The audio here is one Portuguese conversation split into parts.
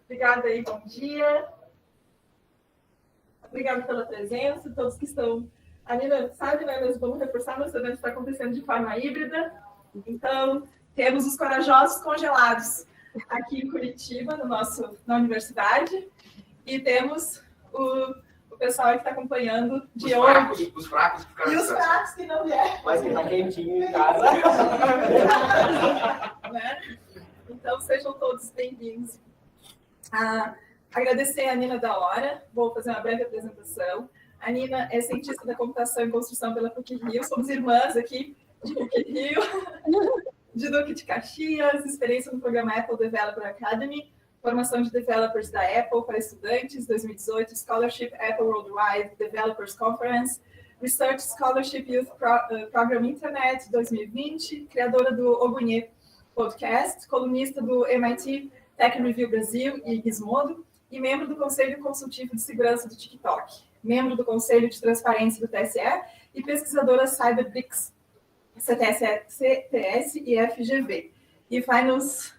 Obrigada aí, bom dia. Obrigada pela presença, todos que estão. A Nina sabe, né? Mas vamos reforçar, nosso evento está acontecendo de forma híbrida. Então, temos os corajosos congelados aqui em Curitiba, na universidade, e temos o pessoal que está acompanhando de onde. Os fracos que ficaram. E os fracos que não vieram. Mas que está quentinho em casa. Né? Então, sejam todos bem-vindos. Agradecer a Nina da Hora, vou fazer uma breve apresentação. A Nina é cientista da computação e construção pela PUC-Rio, somos irmãs aqui de PUC-Rio, de Duque de Caxias, experiência no programa Apple Developer Academy, formação de developers da Apple para estudantes, 2018, Scholarship Apple Worldwide Developers Conference, Research Scholarship Youth Program Internet, 2020, criadora do Ogunhê Podcast, colunista do MIT Tech Review Brasil e Gizmodo, e membro do Conselho Consultivo de Segurança do TikTok, membro do Conselho de Transparência do TSE e pesquisadora CyberBricks, CTS e FGV. E vai nos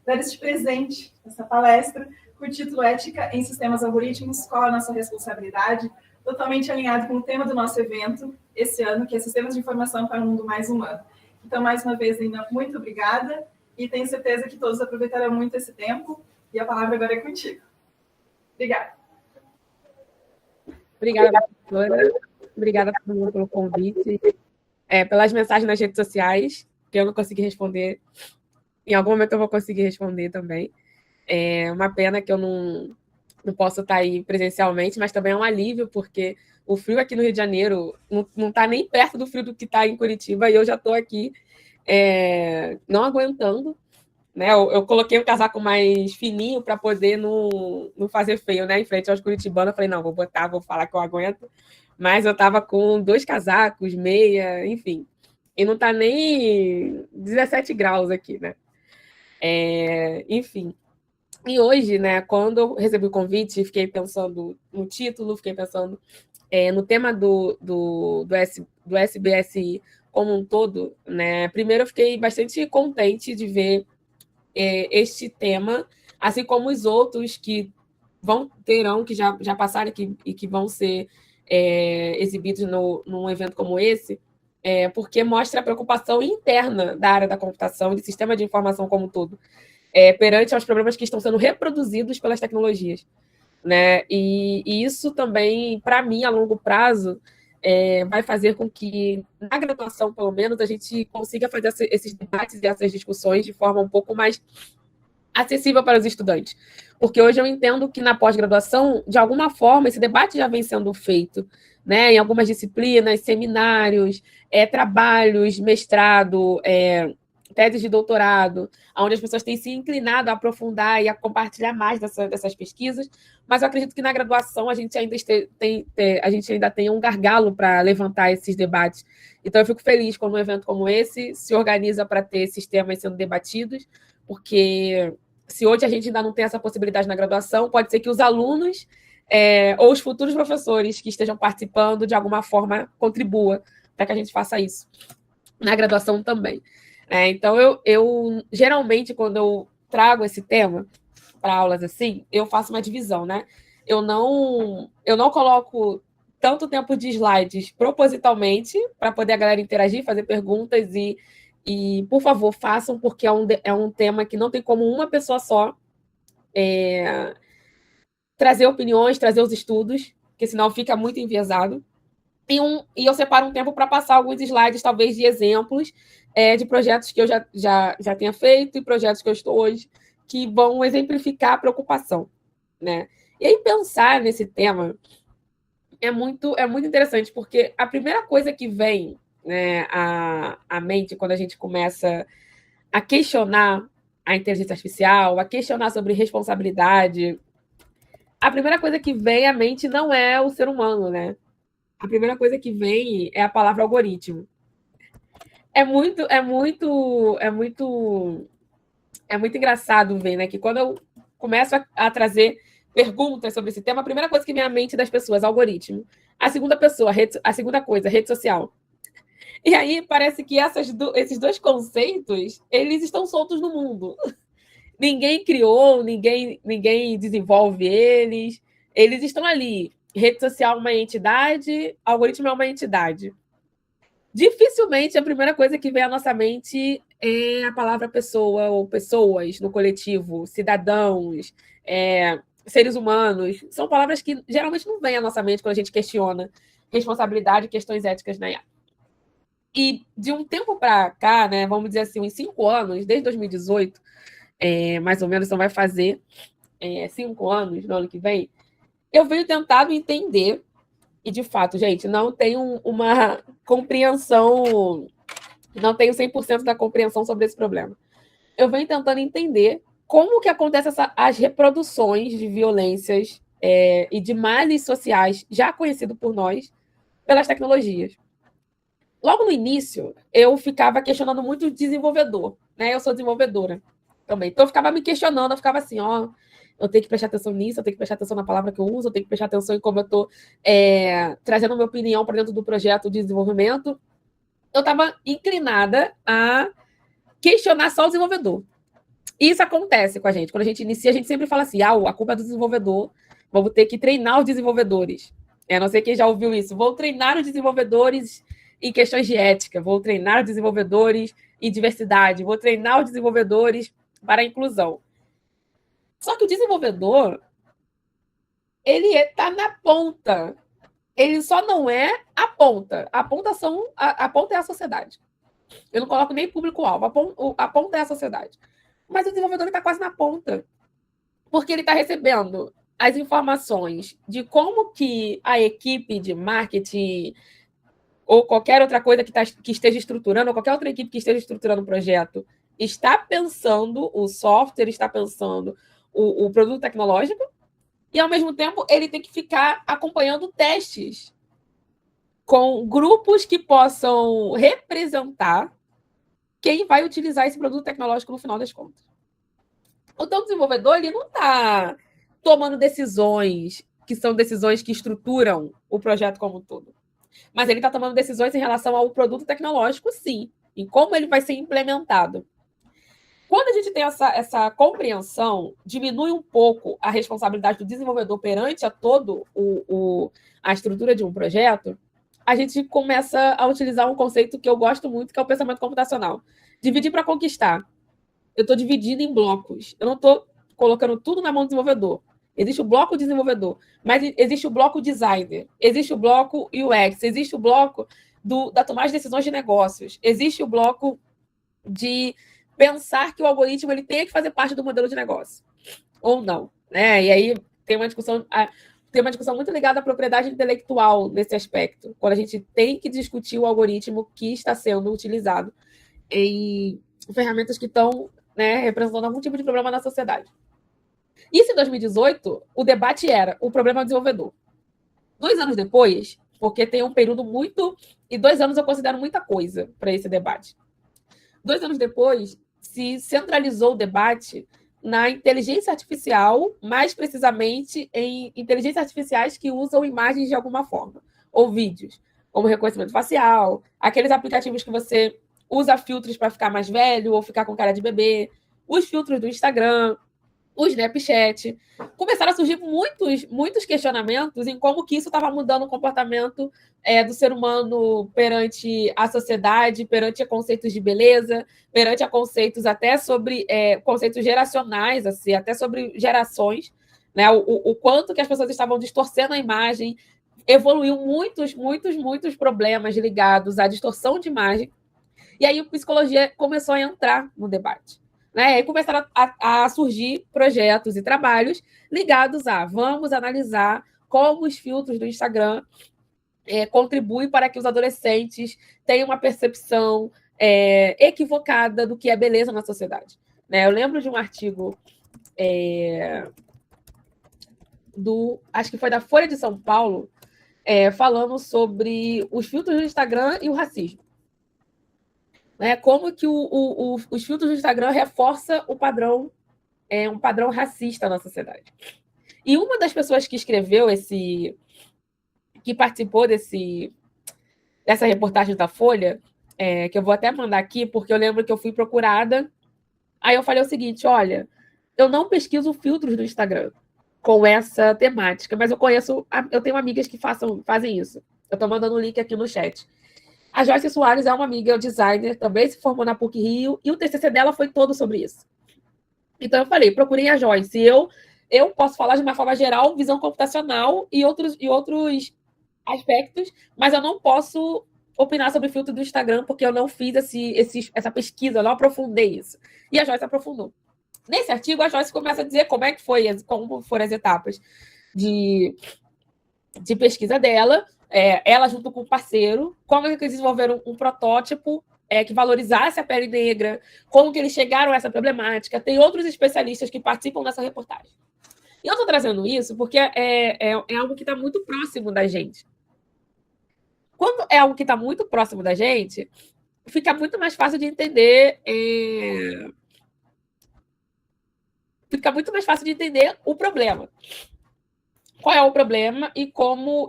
dar este presente, essa palestra, com o título Ética em Sistemas Algorítmicos, qual a nossa responsabilidade, totalmente alinhado com o tema do nosso evento esse ano, que é Sistemas de Informação para um Mundo Mais Humano. Então, mais uma vez, Nina, muito obrigada, e tenho certeza que todos aproveitarão muito esse tempo, e a palavra agora é contigo. Obrigada. Obrigada, professora. Obrigada a todo mundo pelo convite. Pelas mensagens nas redes sociais, que eu não consegui responder. Em algum momento eu vou conseguir responder também. É uma pena que eu não posso estar aí presencialmente, mas também é um alívio, porque o frio aqui no Rio de Janeiro não está nem perto do frio do que está em Curitiba, e eu já estou aqui não aguentando. Né? Eu coloquei um casaco mais fininho para poder não fazer feio, né? Em frente aos curitibanos. Eu falei, não, vou falar que eu aguento. Mas eu estava com 2 casacos, meia, enfim. E não está nem 17 graus aqui, né? Enfim. E hoje, né, quando eu recebi o convite, fiquei pensando no título, fiquei pensando no tema do SBSI como um todo, né? Primeiro, eu fiquei bastante contente de ver este tema, assim como os outros que terão, que já passaram e que vão ser exibidos num evento como esse, porque mostra a preocupação interna da área da computação e do sistema de informação como um todo, perante aos problemas que estão sendo reproduzidos pelas tecnologias. Né? E isso também, para mim, a longo prazo, vai fazer com que, na graduação, pelo menos, a gente consiga fazer esses debates e essas discussões de forma um pouco mais acessível para os estudantes. Porque hoje eu entendo que, na pós-graduação, de alguma forma, esse debate já vem sendo feito, né? Em algumas disciplinas, seminários, trabalhos, mestrado, teses de doutorado, onde as pessoas têm se inclinado a aprofundar e a compartilhar mais dessas pesquisas, mas eu acredito que na graduação a gente ainda tem um gargalo para levantar esses debates. Então, eu fico feliz quando um evento como esse se organiza para ter esses temas sendo debatidos, porque se hoje a gente ainda não tem essa possibilidade na graduação, pode ser que os alunos ou os futuros professores que estejam participando, de alguma forma, contribua para que a gente faça isso na graduação também. Então, eu geralmente, quando eu trago esse tema para aulas assim, eu faço uma divisão, né? Eu não coloco tanto tempo de slides propositalmente para poder a galera interagir, fazer perguntas e por favor, façam, porque é um tema que não tem como uma pessoa só trazer opiniões, trazer os estudos, porque senão fica muito enviesado. E eu separo um tempo para passar alguns slides, talvez, de exemplos de projetos que eu já tenha feito e projetos que eu estou hoje, que vão exemplificar a preocupação. Né? E aí, pensar nesse tema é muito interessante, porque a primeira coisa que vem, né, à mente quando a gente começa a questionar a inteligência artificial, a questionar sobre responsabilidade, a primeira coisa que vem à mente não é o ser humano, né? A primeira coisa que vem é a palavra algoritmo. É muito engraçado ver, né, que quando eu começo a trazer perguntas sobre esse tema, a primeira coisa que vem à mente das pessoas, algoritmo. A segunda coisa, rede social. E aí parece que esses 2 conceitos, eles estão soltos no mundo. ninguém criou, ninguém desenvolve eles. Eles estão ali. Rede social é uma entidade, algoritmo é uma entidade. Dificilmente a primeira coisa que vem à nossa mente é a palavra pessoa ou pessoas no coletivo, cidadãos, seres humanos. São palavras que geralmente não vêm à nossa mente quando a gente questiona responsabilidade e questões éticas na IA. E de um tempo para cá, né, vamos dizer assim, uns 5 anos, desde 2018, mais ou menos, então vai fazer 5 anos no ano que vem, eu venho tentado entender, e de fato, gente, não tenho uma compreensão, não tenho 100% da compreensão sobre esse problema. Eu venho tentando entender como que acontecem as reproduções de violências e de males sociais já conhecido por nós pelas tecnologias. Logo no início, eu ficava questionando muito o desenvolvedor, né? Eu sou desenvolvedora também. Então, eu ficava me questionando, eu ficava assim, eu tenho que prestar atenção nisso, eu tenho que prestar atenção na palavra que eu uso, eu tenho que prestar atenção em como eu estou trazendo minha opinião para dentro do projeto de desenvolvimento. Eu estava inclinada a questionar só o desenvolvedor. Isso acontece com a gente. Quando a gente inicia, a gente sempre fala assim, a culpa é do desenvolvedor, vamos ter que treinar os desenvolvedores. Não sei quem já ouviu isso. Vou treinar os desenvolvedores em questões de ética, vou treinar os desenvolvedores em diversidade, vou treinar os desenvolvedores para a inclusão. Só que o desenvolvedor, ele está na ponta. Ele só não é a ponta. A ponta é a sociedade. Eu não coloco nem público-alvo. A ponta é a sociedade. Mas o desenvolvedor está quase na ponta. Porque ele está recebendo as informações de como que a equipe de marketing ou qualquer outra coisa que esteja estruturando, ou qualquer outra equipe que esteja estruturando o projeto, está pensando o software, está pensando o produto tecnológico, e, ao mesmo tempo, ele tem que ficar acompanhando testes com grupos que possam representar quem vai utilizar esse produto tecnológico no final das contas. Então, o desenvolvedor ele não está tomando decisões que são decisões que estruturam o projeto como um todo. Mas ele está tomando decisões em relação ao produto tecnológico, sim, e como ele vai ser implementado. Quando a gente tem essa compreensão, diminui um pouco a responsabilidade do desenvolvedor perante a todo a estrutura de um projeto, a gente começa a utilizar um conceito que eu gosto muito, que é o pensamento computacional. Dividir para conquistar. Eu estou dividindo em blocos. Eu não estou colocando tudo na mão do desenvolvedor. Existe o bloco desenvolvedor, mas existe o bloco designer, existe o bloco UX, existe o bloco da tomada de decisões de negócios, existe o bloco de pensar que o algoritmo ele tem que fazer parte do modelo de negócio, ou não. Né? E aí tem uma discussão muito ligada à propriedade intelectual nesse aspecto, quando a gente tem que discutir o algoritmo que está sendo utilizado em ferramentas que estão representando algum tipo de problema na sociedade. Isso em 2018, o debate era o problema do desenvolvedor. 2 anos depois, porque tem um período muito... E 2 anos eu considero muita coisa para esse debate. 2 anos depois, se centralizou o debate na inteligência artificial, mais precisamente em inteligências artificiais que usam imagens de alguma forma, ou vídeos, como reconhecimento facial, aqueles aplicativos que você usa filtros para ficar mais velho ou ficar com cara de bebê, os filtros do Instagram, o Snapchat. Começaram a surgir muitos questionamentos em como que isso estava mudando o comportamento do ser humano perante a sociedade, perante a conceitos de beleza, perante a conceitos até sobre conceitos geracionais, assim, até sobre gerações, né? O quanto que as pessoas estavam distorcendo a imagem. Evoluiu muitos problemas ligados à distorção de imagem. E aí a psicologia começou a entrar no debate. Né? E aí começaram a surgir projetos e trabalhos ligados a vamos analisar como os filtros do Instagram contribuem para que os adolescentes tenham uma percepção equivocada do que é beleza na sociedade. Né? Eu lembro de um artigo acho que foi da Folha de São Paulo, falando sobre os filtros do Instagram e o racismo. Né? Como que os filtros do Instagram reforçam um padrão racista na sociedade. E uma das pessoas que escreveu que participou dessa reportagem da Folha, que eu vou até mandar aqui, porque eu lembro que eu fui procurada, aí eu falei o seguinte, olha, eu não pesquiso filtros do Instagram com essa temática, mas eu tenho amigas que fazem isso. Eu estou mandando o link aqui no chat. A Joyce Soares é uma amiga designer, também se formou na PUC-Rio, e o TCC dela foi todo sobre isso. Então eu falei, procurem a Joyce. Eu posso falar de uma forma geral, visão computacional e outros aspectos, mas eu não posso opinar sobre o filtro do Instagram, porque eu não fiz essa pesquisa, eu não aprofundei isso. E a Joyce aprofundou. Nesse artigo, a Joyce começa a dizer como foram as etapas de pesquisa dela, ela junto com o parceiro, como que eles desenvolveram um protótipo que valorizasse a pele negra, como que eles chegaram a essa problemática. Tem outros especialistas que participam dessa reportagem. E eu estou trazendo isso porque é algo que está muito próximo da gente. Quando é algo que está muito próximo da gente, fica muito mais fácil de entender. Fica muito mais fácil de entender o problema. Qual é o problema e como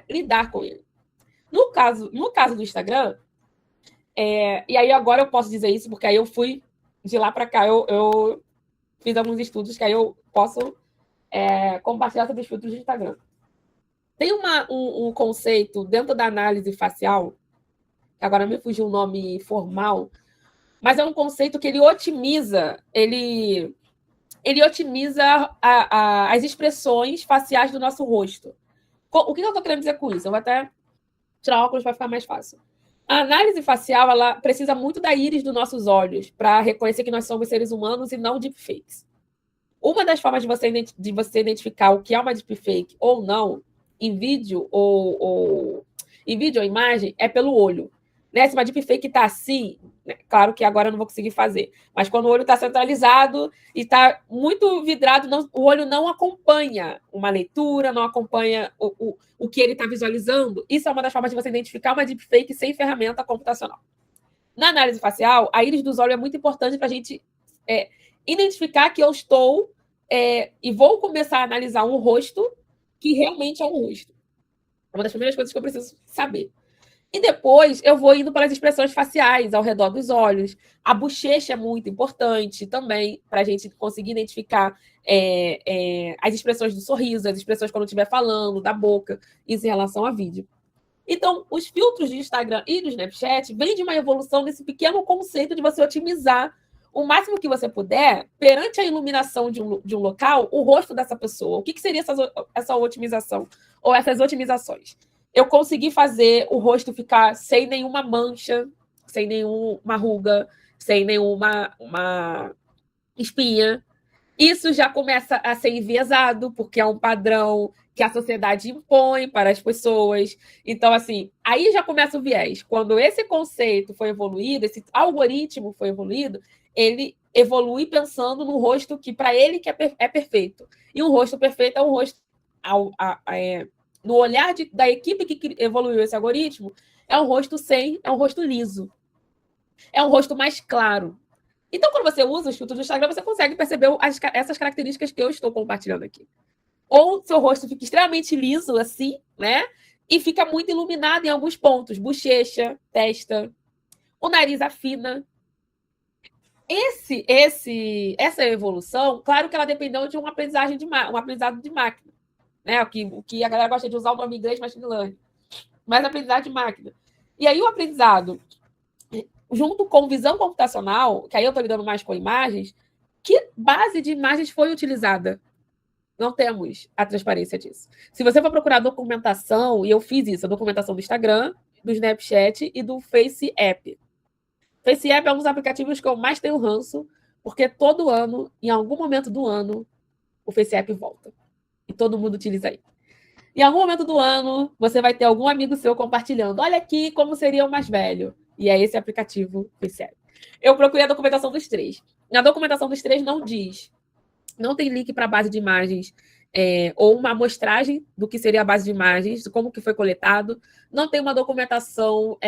lidar com ele. No caso do Instagram, e aí agora eu posso dizer isso, porque aí eu fui de lá para cá, eu fiz alguns estudos que aí eu posso compartilhar sobre os filtros do Instagram. Tem um conceito dentro da análise facial, que agora me fugiu o nome formal, mas é um conceito que ele otimiza as expressões faciais do nosso rosto. O que eu estou querendo dizer com isso? Eu vou até tirar óculos para ficar mais fácil. A análise facial ela precisa muito da íris dos nossos olhos para reconhecer que nós somos seres humanos e não deepfakes. Uma das formas de você identificar o que é uma deepfake ou não, em vídeo ou imagem, é pelo olho. Né? Se uma deepfake está assim, né? Claro que agora eu não vou conseguir fazer, mas quando o olho está centralizado e está muito vidrado, o olho não acompanha uma leitura, não acompanha o que ele está visualizando. Isso é uma das formas de você identificar uma deepfake sem ferramenta computacional. Na análise facial, a íris dos olhos é muito importante para a gente identificar que eu estou e vou começar a analisar um rosto que realmente é um rosto. É uma das primeiras coisas que eu preciso saber. E depois eu vou indo para as expressões faciais ao redor dos olhos. A bochecha é muito importante também para a gente conseguir identificar as expressões do sorriso, as expressões quando estiver falando, da boca, isso em relação a vídeo. Então, os filtros de Instagram e do Snapchat vêm de uma evolução desse pequeno conceito de você otimizar o máximo que você puder, perante a iluminação de um local, o rosto dessa pessoa. O que seria essa otimização? Ou essas otimizações? Eu consegui fazer o rosto ficar sem nenhuma mancha, sem nenhuma ruga, sem nenhuma espinha. Isso já começa a ser enviesado, porque é um padrão que a sociedade impõe para as pessoas. Então, assim, aí já começa o viés. Quando esse conceito foi evoluído, esse algoritmo foi evoluído, ele evolui pensando no rosto que, para ele, que é perfeito. E um rosto perfeito é um rosto... no olhar da equipe que evoluiu esse algoritmo, é um rosto liso. É um rosto mais claro. Então, quando você usa os filtros do Instagram, você consegue perceber essas características que eu estou compartilhando aqui. Ou seu rosto fica extremamente liso, assim, né? E fica muito iluminado em alguns pontos. Bochecha, testa, o nariz afina. Essa evolução, claro que ela dependeu de um aprendizado de máquina. Né? O que a galera gosta de usar o nome em inglês, machine learning. Mas aprendizado de máquina. E aí o aprendizado, junto com visão computacional, que aí eu estou lidando mais com imagens, que base de imagens foi utilizada? Não temos a transparência disso. Se você for procurar documentação, e eu fiz isso, a documentação do Instagram, do Snapchat e do Face App. Face App é um dos aplicativos que eu mais tenho ranço, porque todo ano, em algum momento do ano, o Face App volta. E todo mundo utiliza aí. Em algum momento do ano, você vai ter algum amigo seu compartilhando. Olha aqui como seria o mais velho. E é esse aplicativo Face App. Eu procurei a documentação dos três. Na documentação dos três não diz. Não tem link para a base de imagens ou uma amostragem do que seria a base de imagens, de como que foi coletado. Não tem uma documentação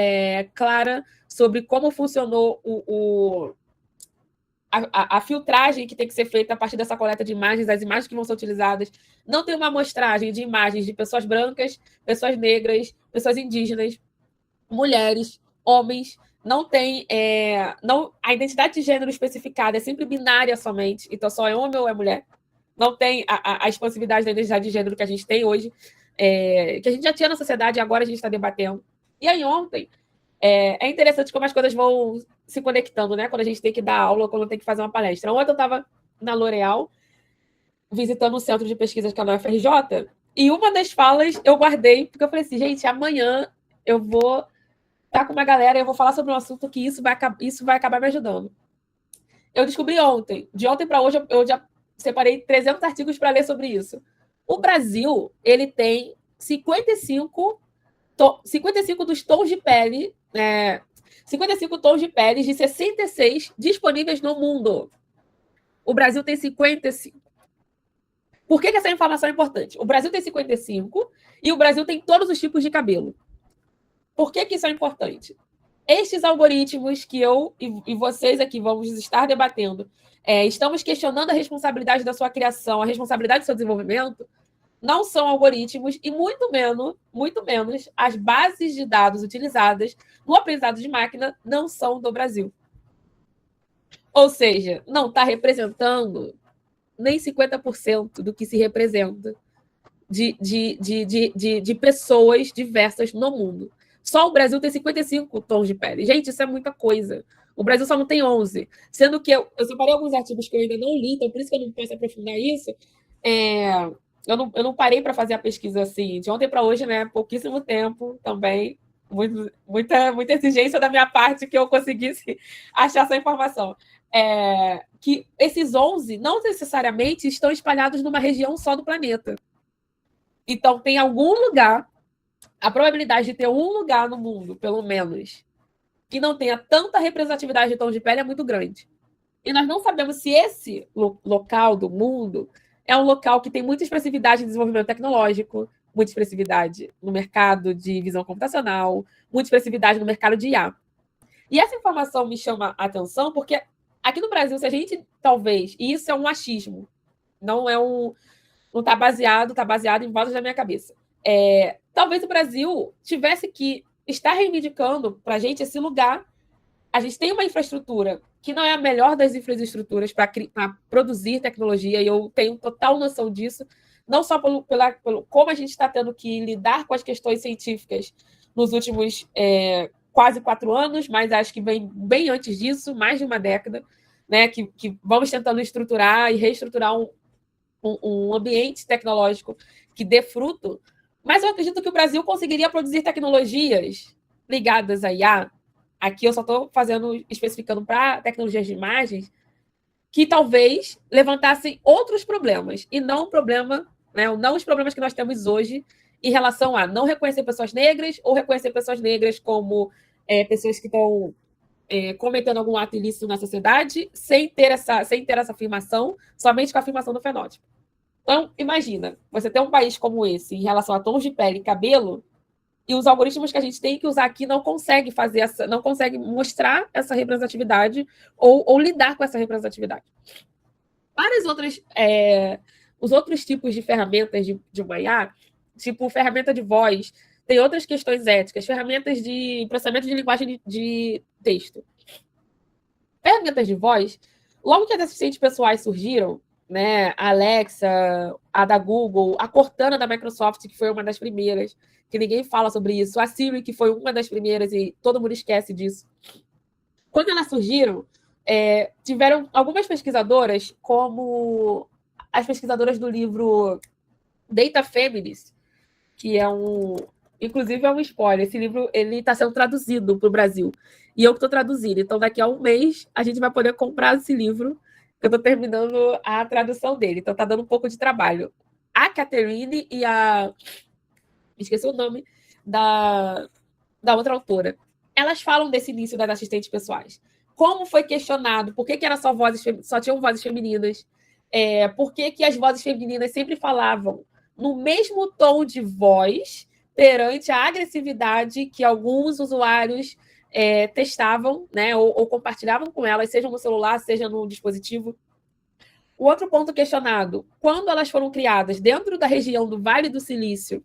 clara sobre como funcionou a filtragem que tem que ser feita a partir dessa coleta de imagens, as imagens que vão ser utilizadas. Não tem uma amostragem de imagens de pessoas brancas, pessoas negras, pessoas indígenas, mulheres, homens, não tem. Não, a identidade de gênero especificada é sempre binária somente, então só é homem ou é mulher. Não tem a expansividade da identidade de gênero que a gente tem hoje, que a gente já tinha na sociedade e agora a gente está debatendo. E aí, ontem, é interessante como as coisas vão se conectando, né? Quando a gente tem que dar aula, quando tem que fazer uma palestra. Ontem eu estava na L'Oréal, visitando o centro de pesquisas que é na UFRJ, e uma das falas eu guardei, porque eu falei assim, gente, amanhã eu vou estar com uma galera e eu vou falar sobre um assunto que isso vai acabar me ajudando. Eu descobri ontem, de ontem para hoje, eu já separei 300 artigos para ler sobre isso. O Brasil, ele tem 55 dos tons de pele, 55 tons de pele de 66 disponíveis no mundo. O Brasil tem 55. Por que essa informação é importante? O Brasil tem 55 e o Brasil tem todos os tipos de cabelo. Por que isso é importante? Estes algoritmos que eu e vocês aqui vamos estar debatendo, estamos questionando a responsabilidade da sua criação, a responsabilidade do seu desenvolvimento, não são algoritmos e muito menos as bases de dados utilizadas no aprendizado de máquina não são do Brasil. Ou seja, não está representando nem 50% do que se representa de pessoas diversas no mundo. Só o Brasil tem 55 tons de pele. Gente, isso é muita coisa. O Brasil só não tem 11. Sendo que eu separei alguns artigos que eu ainda não li, então por isso que eu não posso aprofundar isso. Eu não parei para fazer a pesquisa assim, de ontem para hoje, né? Pouquíssimo tempo também. Muita exigência da minha parte que eu conseguisse achar essa informação. Que esses 11 não necessariamente estão espalhados numa região só do planeta. Então, tem algum lugar, a probabilidade de ter um lugar no mundo, pelo menos, que não tenha tanta representatividade de tons de pele é muito grande. E nós não sabemos se esse local do mundo é um local que tem muita expressividade em desenvolvimento tecnológico, muita expressividade no mercado de visão computacional, muita expressividade no mercado de IA. E essa informação me chama a atenção porque aqui no Brasil, se a gente, talvez, e isso é um achismo, não está baseado, está baseado em vozes da minha cabeça. Talvez o Brasil tivesse que estar reivindicando para a gente esse lugar. A gente tem uma infraestrutura que não é a melhor das infraestruturas para produzir tecnologia, e eu tenho total noção disso, não só pelo como a gente está tendo que lidar com as questões científicas nos últimos quase 4 anos, mas acho que vem bem antes disso, mais de uma década, né, que vamos tentando estruturar e reestruturar um ambiente tecnológico que dê fruto, mas eu acredito que o Brasil conseguiria produzir tecnologias ligadas à IA. Aqui eu só estou especificando para tecnologias de imagens, que talvez levantassem outros problemas, e não não os problemas que nós temos hoje em relação a não reconhecer pessoas negras ou reconhecer pessoas negras como pessoas que estão cometendo algum ato ilícito na sociedade sem ter essa afirmação, somente com a afirmação do fenótipo. Então, imagina, você tem um país como esse em relação a tons de pele e cabelo, e os algoritmos que a gente tem que usar aqui não conseguem não conseguem mostrar essa representatividade ou lidar com essa representatividade. Para os outros tipos de ferramentas de uma IA, tipo ferramenta de voz, tem outras questões éticas, ferramentas de processamento de linguagem de texto. Ferramentas de voz, logo que as assistentes pessoais surgiram, né, a Alexa, a da Google, a Cortana da Microsoft, que foi uma das primeiras, que ninguém fala sobre isso, a Siri, que foi uma das primeiras e todo mundo esquece disso. Quando elas surgiram, tiveram algumas pesquisadoras, como as pesquisadoras do livro Data Feminist, que inclusive é um spoiler, esse livro está sendo traduzido para o Brasil, e eu que estou traduzindo, então daqui a um mês a gente vai poder comprar esse livro, que eu estou terminando a tradução dele, então está dando um pouco de trabalho. A Catherine e esqueci o nome da outra autora, elas falam desse início das assistentes pessoais. Como foi questionado, por que só tinham vozes femininas, por que as vozes femininas sempre falavam no mesmo tom de voz perante a agressividade que alguns usuários testavam, né, ou compartilhavam com elas, seja no celular, seja no dispositivo. O outro ponto questionado, quando elas foram criadas dentro da região do Vale do Silício,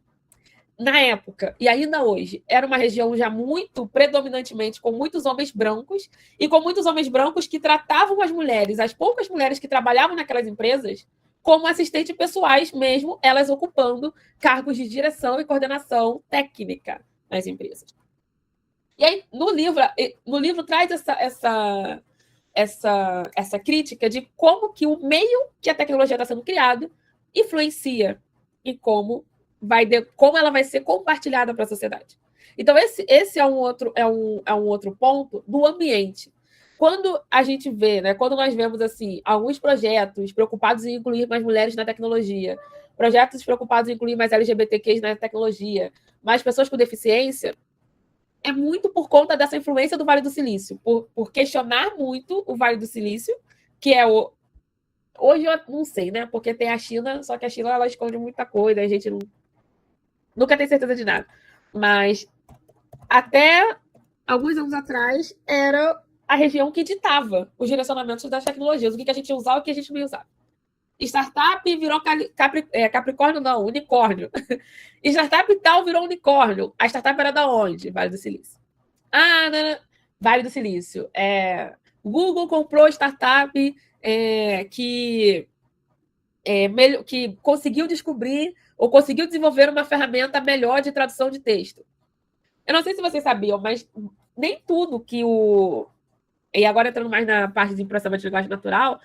na época, e ainda hoje, era uma região já muito, predominantemente, com muitos homens brancos, e com muitos homens brancos que tratavam as mulheres, as poucas mulheres que trabalhavam naquelas empresas, como assistentes pessoais mesmo, elas ocupando cargos de direção e coordenação técnica nas empresas. E aí, no livro traz essa crítica de como que o meio que a tecnologia está sendo criado influencia em como ela vai ser compartilhada para a sociedade. Então, esse é um outro ponto do ambiente. Quando a gente vê, né, quando nós vemos assim, alguns projetos preocupados em incluir mais mulheres na tecnologia, projetos preocupados em incluir mais LGBTQs na tecnologia, mais pessoas com deficiência, é muito por conta dessa influência do Vale do Silício, por questionar muito o Vale do Silício, que é o... Hoje eu não sei, né? Porque tem a China, só que a China ela esconde muita coisa, a gente nunca tem certeza de nada. Mas até alguns anos atrás era a região que ditava os direcionamentos das tecnologias, o que a gente ia usar e o que a gente não ia usar. Startup virou Capricórnio, não, unicórnio. Startup tal virou unicórnio. A startup era da onde? Vale do Silício. Não. Vale do Silício. Google comprou startup que conseguiu descobrir ou conseguiu desenvolver uma ferramenta melhor de tradução de texto. Eu não sei se vocês sabiam, mas nem tudo que o... E agora entrando mais na parte de processamento de linguagem natural,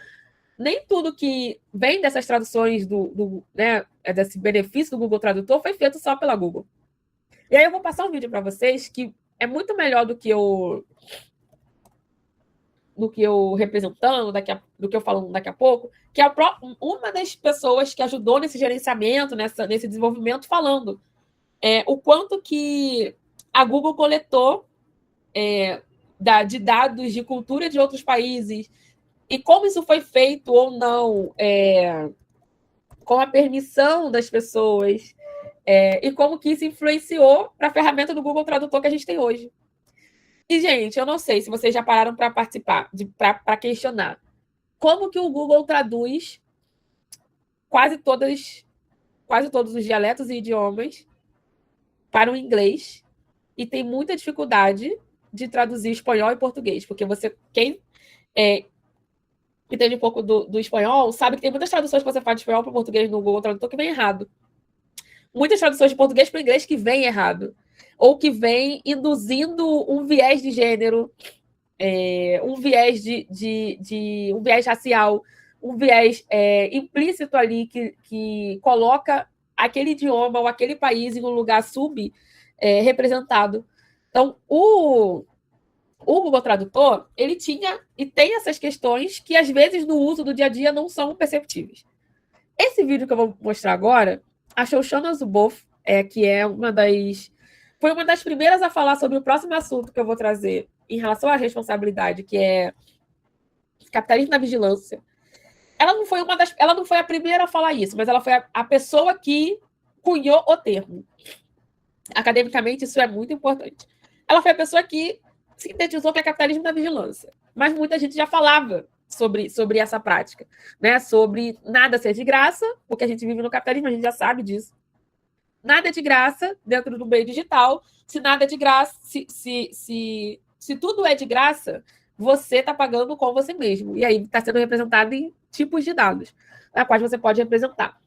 nem tudo que vem dessas traduções né, desse benefício do Google Tradutor foi feito só pela Google. E aí eu vou passar um vídeo para vocês que é muito melhor do que eu representando, do que eu falando daqui a pouco, que é uma das pessoas que ajudou nesse gerenciamento, nesse desenvolvimento, falando o quanto que a Google coletou de dados de cultura de outros países, e como isso foi feito ou não, com a permissão das pessoas, e como que isso influenciou para a ferramenta do Google Tradutor que a gente tem hoje. E, gente, eu não sei se vocês já pararam para participar, para questionar. Como que o Google traduz quase todos os dialetos e idiomas para o inglês e tem muita dificuldade de traduzir espanhol e português, porque quem entende um pouco do espanhol sabe que tem muitas traduções que você faz de espanhol para o português no Google Tradutor que vem errado. Muitas traduções de português para o inglês que vem errado. Ou que vem induzindo um viés de gênero, um viés um viés racial, um viés implícito ali que coloca aquele idioma ou aquele país em um lugar representado. Então, o Google Tradutor, ele tinha e tem essas questões que, às vezes, no uso do dia a dia não são perceptíveis. Esse vídeo que eu vou mostrar agora, a Shoshana Zuboff, que foi uma das primeiras a falar sobre o próximo assunto que eu vou trazer em relação à responsabilidade, que é capitalismo na vigilância. Ela não foi a primeira a falar isso, mas ela foi a pessoa que cunhou o termo. Academicamente, isso é muito importante. Ela foi a pessoa que sintetizou que é capitalismo da vigilância. Mas muita gente já falava sobre essa prática, né? Sobre nada ser de graça, porque a gente vive no capitalismo, a gente já sabe disso. Nada é de graça dentro do meio digital. Se nada é de graça, se tudo é de graça, você está pagando com você mesmo. E aí está sendo representado em tipos de dados, na quais você pode representar.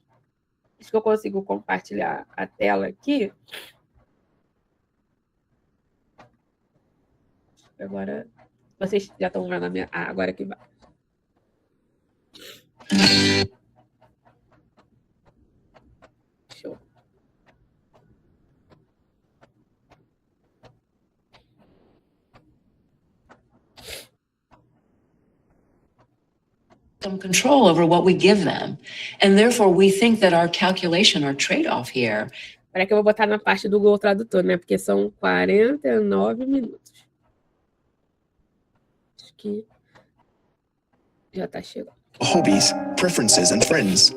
Acho que eu consigo compartilhar a tela aqui. Agora, vocês já estão vendo a minha... agora que vai. Show. Some control over what we give them. And therefore, we think that our calculation, our trade-off here... Espera que eu vou botar na parte do Google Tradutor, né? Porque são 49 minutos. Acho que já está chegando. Hobbies, preferences, and friends.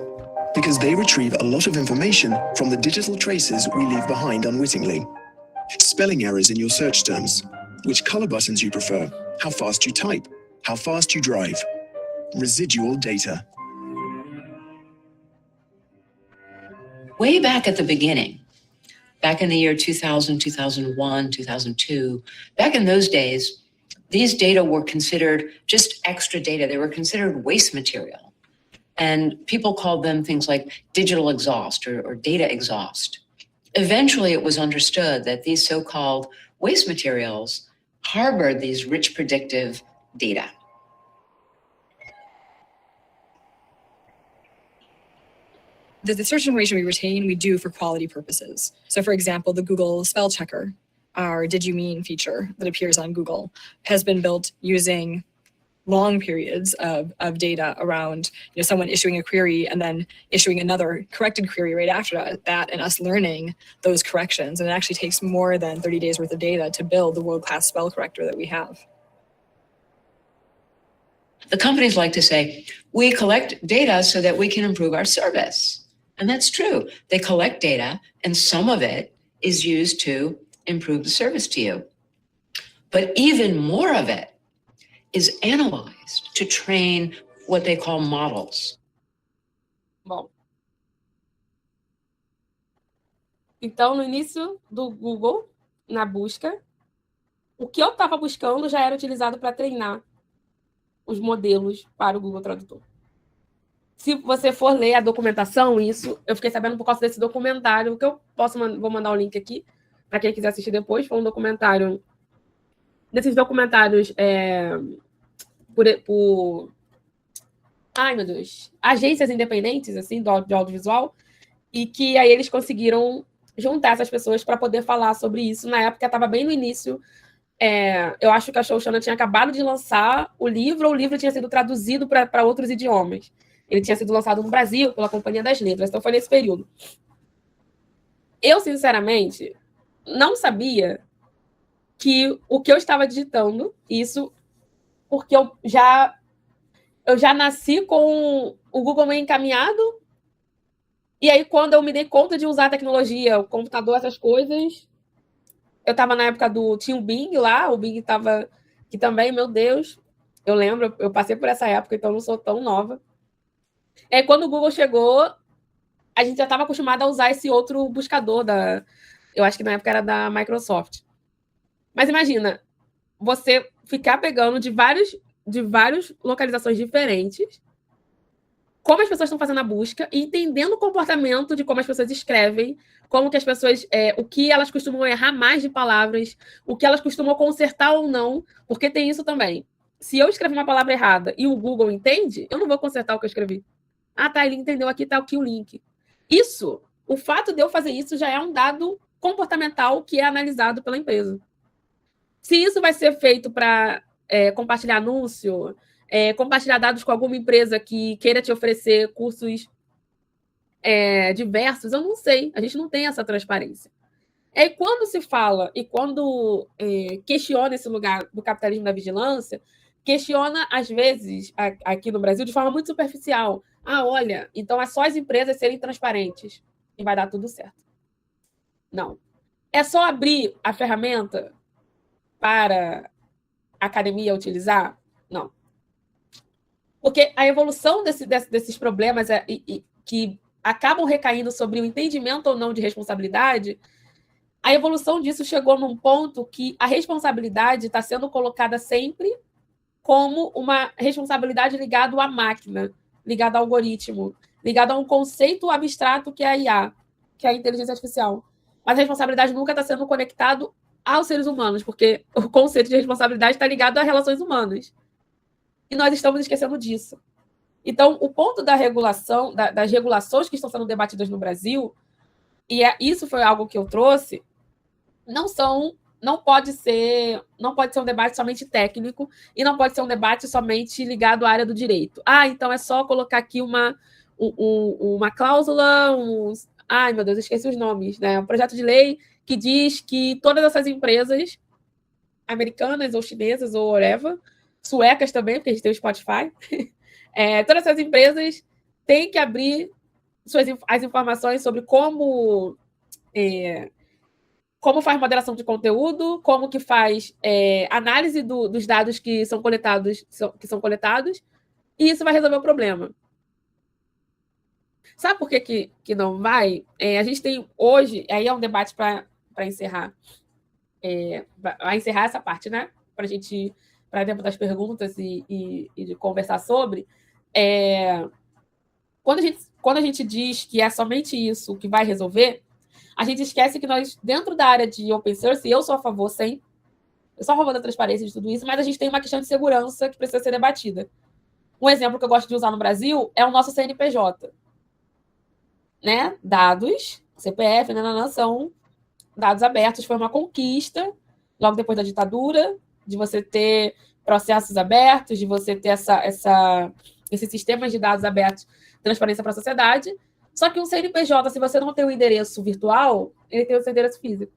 Because they retrieve a lot of information from the digital traces we leave behind unwittingly. Spelling errors in your search terms. Which color buttons you prefer. How fast you type. How fast you drive. Residual data. Way back at the beginning, back in the year 2000, 2001, 2002, back in those days, these data were considered just extra data. They were considered waste material. And people called them things like digital exhaust or data exhaust. Eventually, it was understood that these so-called waste materials harbored these rich predictive data. The search information we retain, we do for quality purposes. So for example, the Google spell checker, our did you mean feature that appears on Google, has been built using long periods of data around someone issuing a query and then issuing another corrected query right after that, and us learning those corrections. And it actually takes more than 30 days worth of data to build the world-class spell corrector that we have. The companies like to say, we collect data so that we can improve our service. And that's true. They collect data, and some of it is used to improve the service to you. But even more of it is analyzed to train what they call models. Bom. Então, no início do Google, na busca, o que eu estava buscando já era utilizado para treinar os modelos para o Google Tradutor. Se você for ler a documentação, isso eu fiquei sabendo por causa desse documentário, que eu vou mandar o link aqui, para quem quiser assistir depois. Foi um documentário, desses documentários por ai, meu Deus, agências independentes, assim, de audiovisual, e que aí eles conseguiram juntar essas pessoas para poder falar sobre isso. Na época, estava bem no início. Eu acho que a Shoshana tinha acabado de lançar o livro tinha sido traduzido para outros idiomas. Ele tinha sido lançado no Brasil pela Companhia das Letras, então foi nesse período. Eu, sinceramente, não sabia que o que eu estava digitando, isso porque eu já nasci com o Google meio encaminhado, e aí quando eu me dei conta de usar a tecnologia, o computador, essas coisas, eu estava na época tinha o Bing lá, o Bing estava, que também, meu Deus, eu lembro, eu passei por essa época, então não sou tão nova. E aí, quando o Google chegou, a gente já estava acostumado a usar esse outro buscador eu acho que na época era da Microsoft. Mas imagina, você ficar pegando de várias localizações diferentes, como as pessoas estão fazendo a busca e entendendo o comportamento de como as pessoas escrevem, como que as pessoas, o que elas costumam errar mais de palavras, o que elas costumam consertar ou não, porque tem isso também. Se eu escrever uma palavra errada e o Google entende, eu não vou consertar o que eu escrevi. Ah, tá, ele entendeu, aqui tá aqui o link. Isso, o fato de eu fazer isso já é um dado comportamental que é analisado pela empresa. Se isso vai ser feito para compartilhar anúncio, compartilhar dados com alguma empresa que queira te oferecer cursos diversos, eu não sei. A gente não tem essa transparência. E quando se fala e quando questiona esse lugar do capitalismo da vigilância, questiona, às vezes, aqui no Brasil, de forma muito superficial. Ah, olha, então é só as empresas serem transparentes e vai dar tudo certo. Não. É só abrir a ferramenta para a academia utilizar? Não. Porque a evolução desses problemas que acabam recaindo sobre o entendimento ou não de responsabilidade, a evolução disso chegou num ponto que a responsabilidade está sendo colocada sempre como uma responsabilidade ligada à máquina, ligada ao algoritmo, ligada a um conceito abstrato que é a IA, que é a inteligência artificial. Mas a responsabilidade nunca está sendo conectado aos seres humanos, porque o conceito de responsabilidade está ligado a relações humanas. E nós estamos esquecendo disso. Então, o ponto da regulação, das regulações que estão sendo debatidas no Brasil, e isso foi algo que eu trouxe, não pode ser um debate somente técnico e não pode ser um debate somente ligado à área do direito. Ah, então é só colocar aqui uma cláusula, ai, meu Deus, esqueci os nomes, né? Um projeto de lei que diz que todas essas empresas americanas ou chinesas ou whatever, suecas também, porque a gente tem o Spotify, todas essas empresas têm que abrir as informações sobre como faz moderação de conteúdo, como que faz análise dos dados que são coletados, e isso vai resolver o problema. Sabe por que não vai? A gente tem hoje, aí é um debate para encerrar, para encerrar essa parte, né? Para a gente, para dentro das perguntas e de conversar sobre. Quando a gente diz que é somente isso que vai resolver, a gente esquece que nós, dentro da área de open source, eu sou a favor, sim, eu sou a favor da transparência de tudo isso, mas a gente tem uma questão de segurança que precisa ser debatida. Um exemplo que eu gosto de usar no Brasil é o nosso CNPJ. Né? Dados, CPF, são dados abertos, foi uma conquista, logo depois da ditadura, de você ter processos abertos, de você ter esses sistemas de dados abertos, transparência para a sociedade. Só que um CNPJ, se você não tem o endereço virtual, ele tem o seu endereço físico.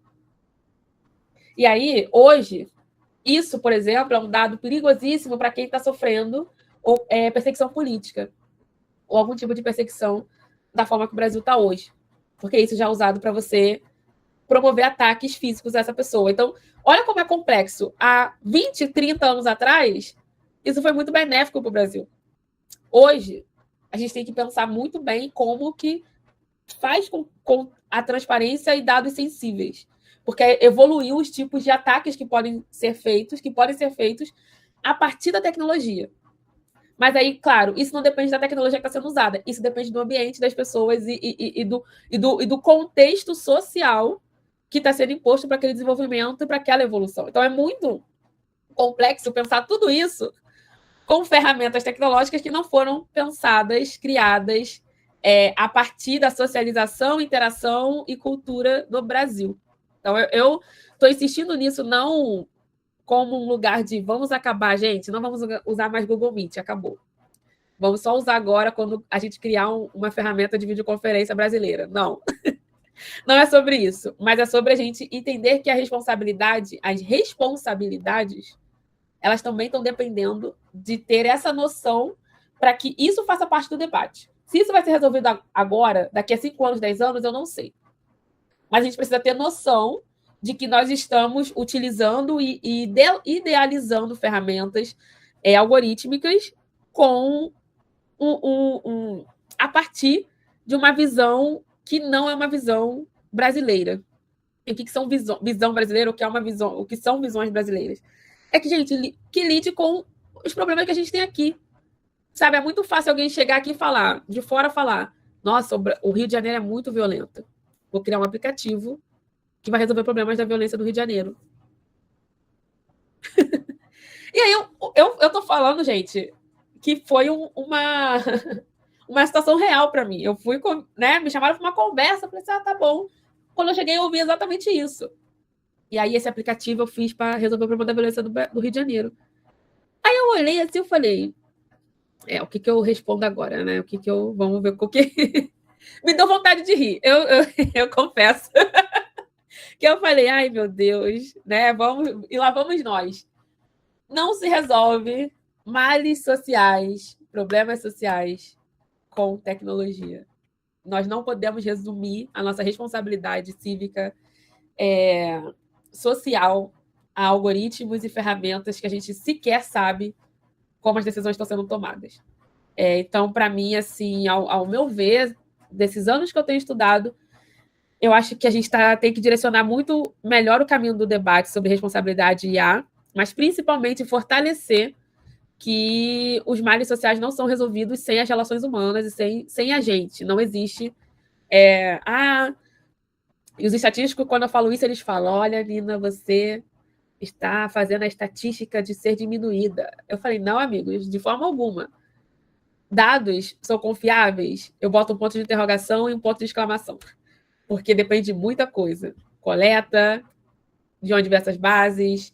E aí, hoje, isso, por exemplo, é um dado perigosíssimo para quem está sofrendo perseguição política ou algum tipo de perseguição da forma que o Brasil está hoje. Porque isso já é usado para você promover ataques físicos a essa pessoa. Então, olha como é complexo. Há 20, 30 anos atrás, isso foi muito benéfico para o Brasil. Hoje, a gente tem que pensar muito bem como que faz com a transparência e dados sensíveis. Porque evoluiu os tipos de ataques que podem ser feitos a partir da tecnologia. Mas aí, claro, isso não depende da tecnologia que está sendo usada. Isso depende do ambiente das pessoas e do contexto social que está sendo imposto para aquele desenvolvimento e para aquela evolução. Então, é muito complexo pensar tudo isso com ferramentas tecnológicas que não foram pensadas, criadas a partir da socialização, interação e cultura do Brasil. Então, eu estou insistindo nisso não como um lugar de vamos acabar, gente, não vamos usar mais Google Meet, acabou. Vamos só usar agora quando a gente criar uma ferramenta de videoconferência brasileira. Não. Não é sobre isso, mas é sobre a gente entender que as responsabilidades, elas também estão dependendo de ter essa noção para que isso faça parte do debate. Se isso vai ser resolvido agora, daqui a 5 anos, 10 anos, eu não sei. Mas a gente precisa ter noção de que nós estamos utilizando e idealizando ferramentas algorítmicas com a partir de uma visão que não é uma visão brasileira. E o que são visão brasileira, o que são visões brasileiras? É que, gente, que lide com os problemas que a gente tem aqui. Sabe, é muito fácil alguém chegar aqui e falar, de fora falar, nossa, o Rio de Janeiro é muito violento. Vou criar um aplicativo que vai resolver problemas da violência do Rio de Janeiro. E aí eu tô falando, gente, que foi uma situação real para mim. Eu fui, né, me chamaram para uma conversa, falei assim, tá bom. Quando eu cheguei, eu ouvi exatamente isso. E aí esse aplicativo eu fiz para resolver o problema da violência do Rio de Janeiro. Aí eu olhei assim, eu falei, o que eu respondo agora, né? Vamos ver o que... Me deu vontade de rir, eu confesso. Que eu falei, ai, meu Deus, né? E lá vamos nós. Não se resolve males sociais, problemas sociais com tecnologia. Nós não podemos resumir a nossa responsabilidade cívica social a algoritmos e ferramentas que a gente sequer sabe como as decisões estão sendo tomadas. Então, para mim, assim, ao meu ver, desses anos que eu tenho estudado, eu acho que a gente tem que direcionar muito melhor o caminho do debate sobre responsabilidade IA, mas principalmente fortalecer que os males sociais não são resolvidos sem as relações humanas e sem a gente. Não existe... E os estatísticos, quando eu falo isso, eles falam, olha, Nina, você está fazendo a estatística de ser diminuída. Eu falei, não, amigos, de forma alguma. Dados são confiáveis? Eu boto um ponto de interrogação e um ponto de exclamação. Porque depende de muita coisa. Coleta, de onde vem essas bases,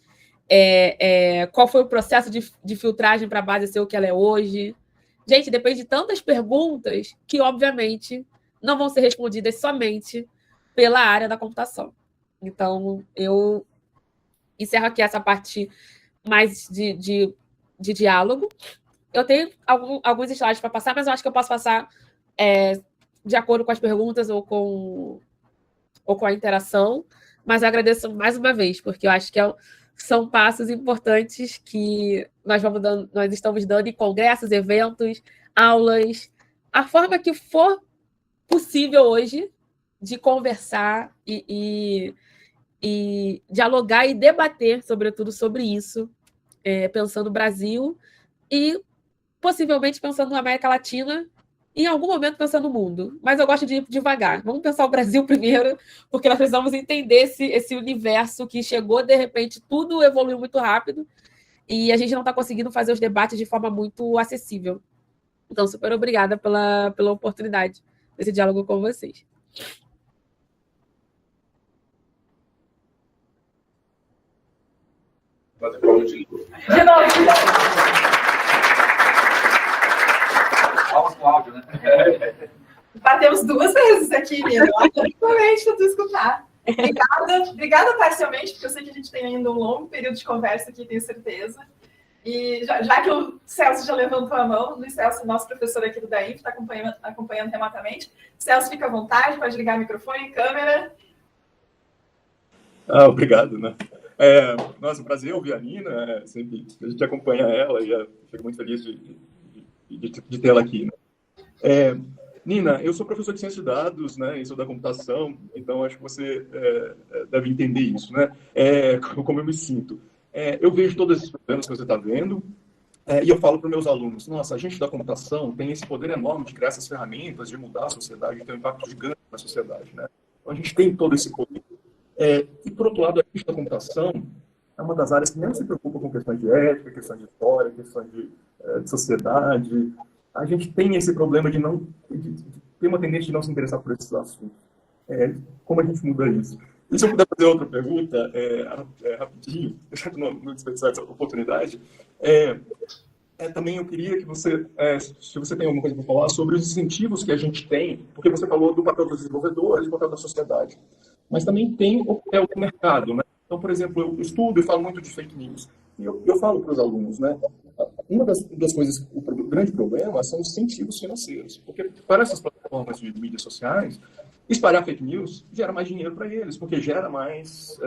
qual foi o processo de filtragem para a base ser o que ela é hoje. Gente, depende de tantas perguntas que, obviamente, não vão ser respondidas somente pela área da computação. Então, eu encerro aqui essa parte mais de diálogo. Eu tenho alguns slides para passar, mas eu acho que eu posso passar de acordo com as perguntas ou com a interação, mas eu agradeço mais uma vez, porque eu acho que são passos importantes que nós estamos dando em congressos, eventos, aulas, a forma que for possível hoje de conversar e dialogar e debater, sobretudo, sobre isso, pensando no Brasil e possivelmente pensando na América Latina e em algum momento pensando no mundo. Mas eu gosto de ir devagar. Vamos pensar o Brasil primeiro, porque nós precisamos entender esse universo que chegou, de repente, tudo evoluiu muito rápido e a gente não está conseguindo fazer os debates de forma muito acessível. Então, super obrigada pela oportunidade desse diálogo com vocês. De novo. Vamos com o áudio, né? Batemos 2 vezes aqui, Nina. Excelente para tu escutar. Obrigada parcialmente, porque eu sei que a gente tem ainda um longo período de conversa aqui, tenho certeza. E já que o Celso já levantou a mão, o Luiz Celso, nosso professor aqui do DAIF, está acompanhando remotamente. Celso, fica à vontade, pode ligar o microfone, câmera. Obrigado, né? Nossa, um prazer ouvir a Nina, sempre a gente acompanha ela e eu fico muito feliz de tê-la aqui, né? Nina, eu sou professor de ciência de dados, né, e sou da computação, então acho que você deve entender isso, né? Como eu me sinto. Eu vejo todos esses problemas que você está vendo, e eu falo para os meus alunos, nossa, a gente da computação tem esse poder enorme de criar essas ferramentas, de mudar a sociedade, de ter um impacto gigante na sociedade, né? Então a gente tem todo esse poder. E, por outro lado, a gente da computação é uma das áreas que não se preocupa com questões de ética, questões de história, questões de sociedade. A gente tem esse problema de ter uma tendência de não se interessar por esses assuntos. Como a gente muda isso? E se eu puder fazer outra pergunta, rapidinho, já que não desperdiçar essa oportunidade, também eu queria que você, se você tem alguma coisa para falar sobre os incentivos que a gente tem, porque você falou do papel dos desenvolvedores, do papel da sociedade, mas também tem o papel do mercado, né? Então, por exemplo, eu estudo e falo muito de fake news. E eu falo para os alunos, né? Uma das coisas, o grande problema são os incentivos financeiros, porque para essas plataformas de mídias sociais, espalhar fake news gera mais dinheiro para eles, porque gera mais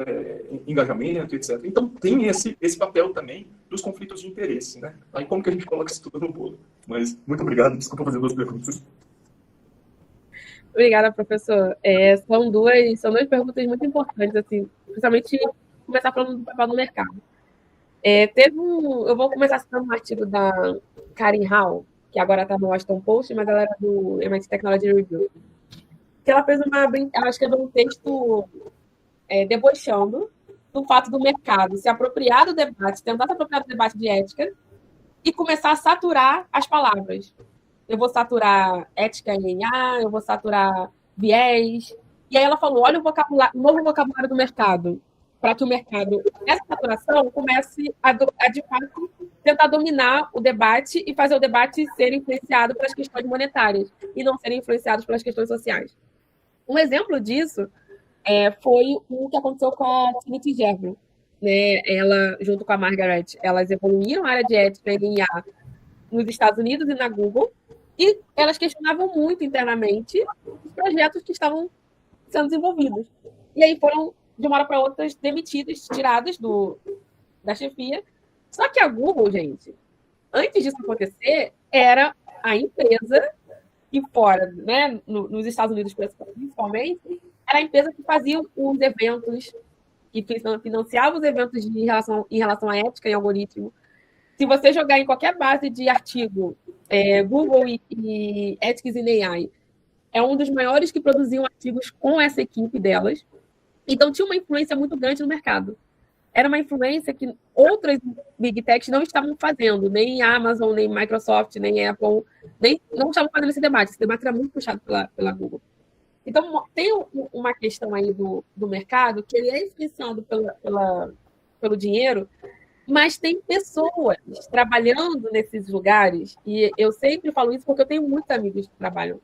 engajamento, etc. Então, tem esse papel também dos conflitos de interesse, né? Aí, como que a gente coloca isso tudo no bolo? Mas, muito obrigado. Desculpa fazer 2 perguntas. Obrigada, professor. São duas perguntas muito importantes, assim, principalmente começar falando do papel do mercado. Eu vou começar citando um artigo da Karen Hall, que agora está no Washington Post, mas ela era do MIT Technology Review, que ela escreveu um texto debochando do fato do mercado se apropriar do debate, tentar se apropriar do debate de ética e começar a saturar as palavras. Eu vou saturar ética em IA, eu vou saturar viés. E aí ela falou, olha o novo vocabulário do mercado, para que o mercado, essa saturação, comece a de fato, tentar dominar o debate e fazer o debate ser influenciado pelas questões monetárias e não ser influenciado pelas questões sociais. Um exemplo disso foi o que aconteceu com a Trinity Gerber, né? Ela, junto com a Margaret, elas evoluíram a área de ética em IA nos Estados Unidos e na Google, e elas questionavam muito internamente os projetos que estavam sendo desenvolvidos. E aí foram, de uma hora para outra, demitidas, tiradas da chefia. Só que a Google, gente, antes disso acontecer, era a empresa que fora, né, nos Estados Unidos principalmente, era a empresa que fazia os eventos, que financiava os eventos em relação à ética e algoritmo. Se você jogar em qualquer base de artigo, Google e Ethics in AI, é um dos maiores que produziam artigos com essa equipe delas. Então, tinha uma influência muito grande no mercado. Era uma influência que outras Big Techs não estavam fazendo, nem Amazon, nem Microsoft, nem Apple, não estavam fazendo esse debate. Esse debate era muito puxado pela Google. Então, tem uma questão aí do mercado que ele é influenciado pelo dinheiro, mas tem pessoas trabalhando nesses lugares, e eu sempre falo isso porque eu tenho muitos amigos que trabalham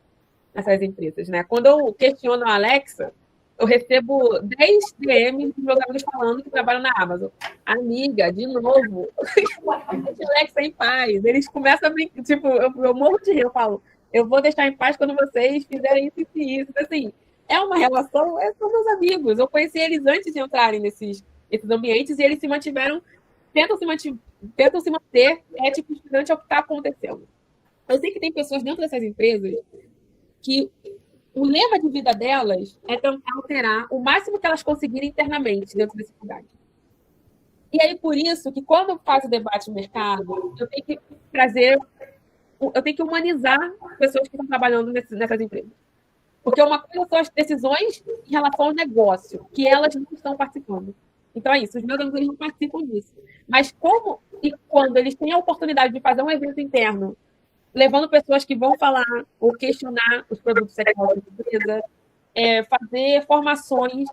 nessas empresas, né? Quando eu questiono a Alexa, eu recebo 10 DMs dos meus amigos falando que trabalham na Amazon. Amiga, de novo, deixa a Alexa em paz. Eles começam a brincar, tipo, eu morro de rir, eu falo, eu vou deixar em paz quando vocês fizerem isso e isso. Assim, é uma relação, são meus amigos. Eu conheci eles antes de entrarem nesses ambientes e eles se mantiveram, tentam se manter éticos perante ao que está acontecendo. Eu sei que tem pessoas dentro dessas empresas que o lema de vida delas é tentar alterar o máximo que elas conseguirem internamente dentro desse lugar. E aí, por isso, que quando eu faço debate no mercado, eu tenho que humanizar pessoas que estão trabalhando nessas empresas. Porque uma coisa são as decisões em relação ao negócio, que elas não estão participando. Então é isso, os meus alunos eles não participam disso. Mas como e quando eles têm a oportunidade de fazer um evento interno, levando pessoas que vão falar ou questionar os produtos tecnológicos da empresa, fazer formações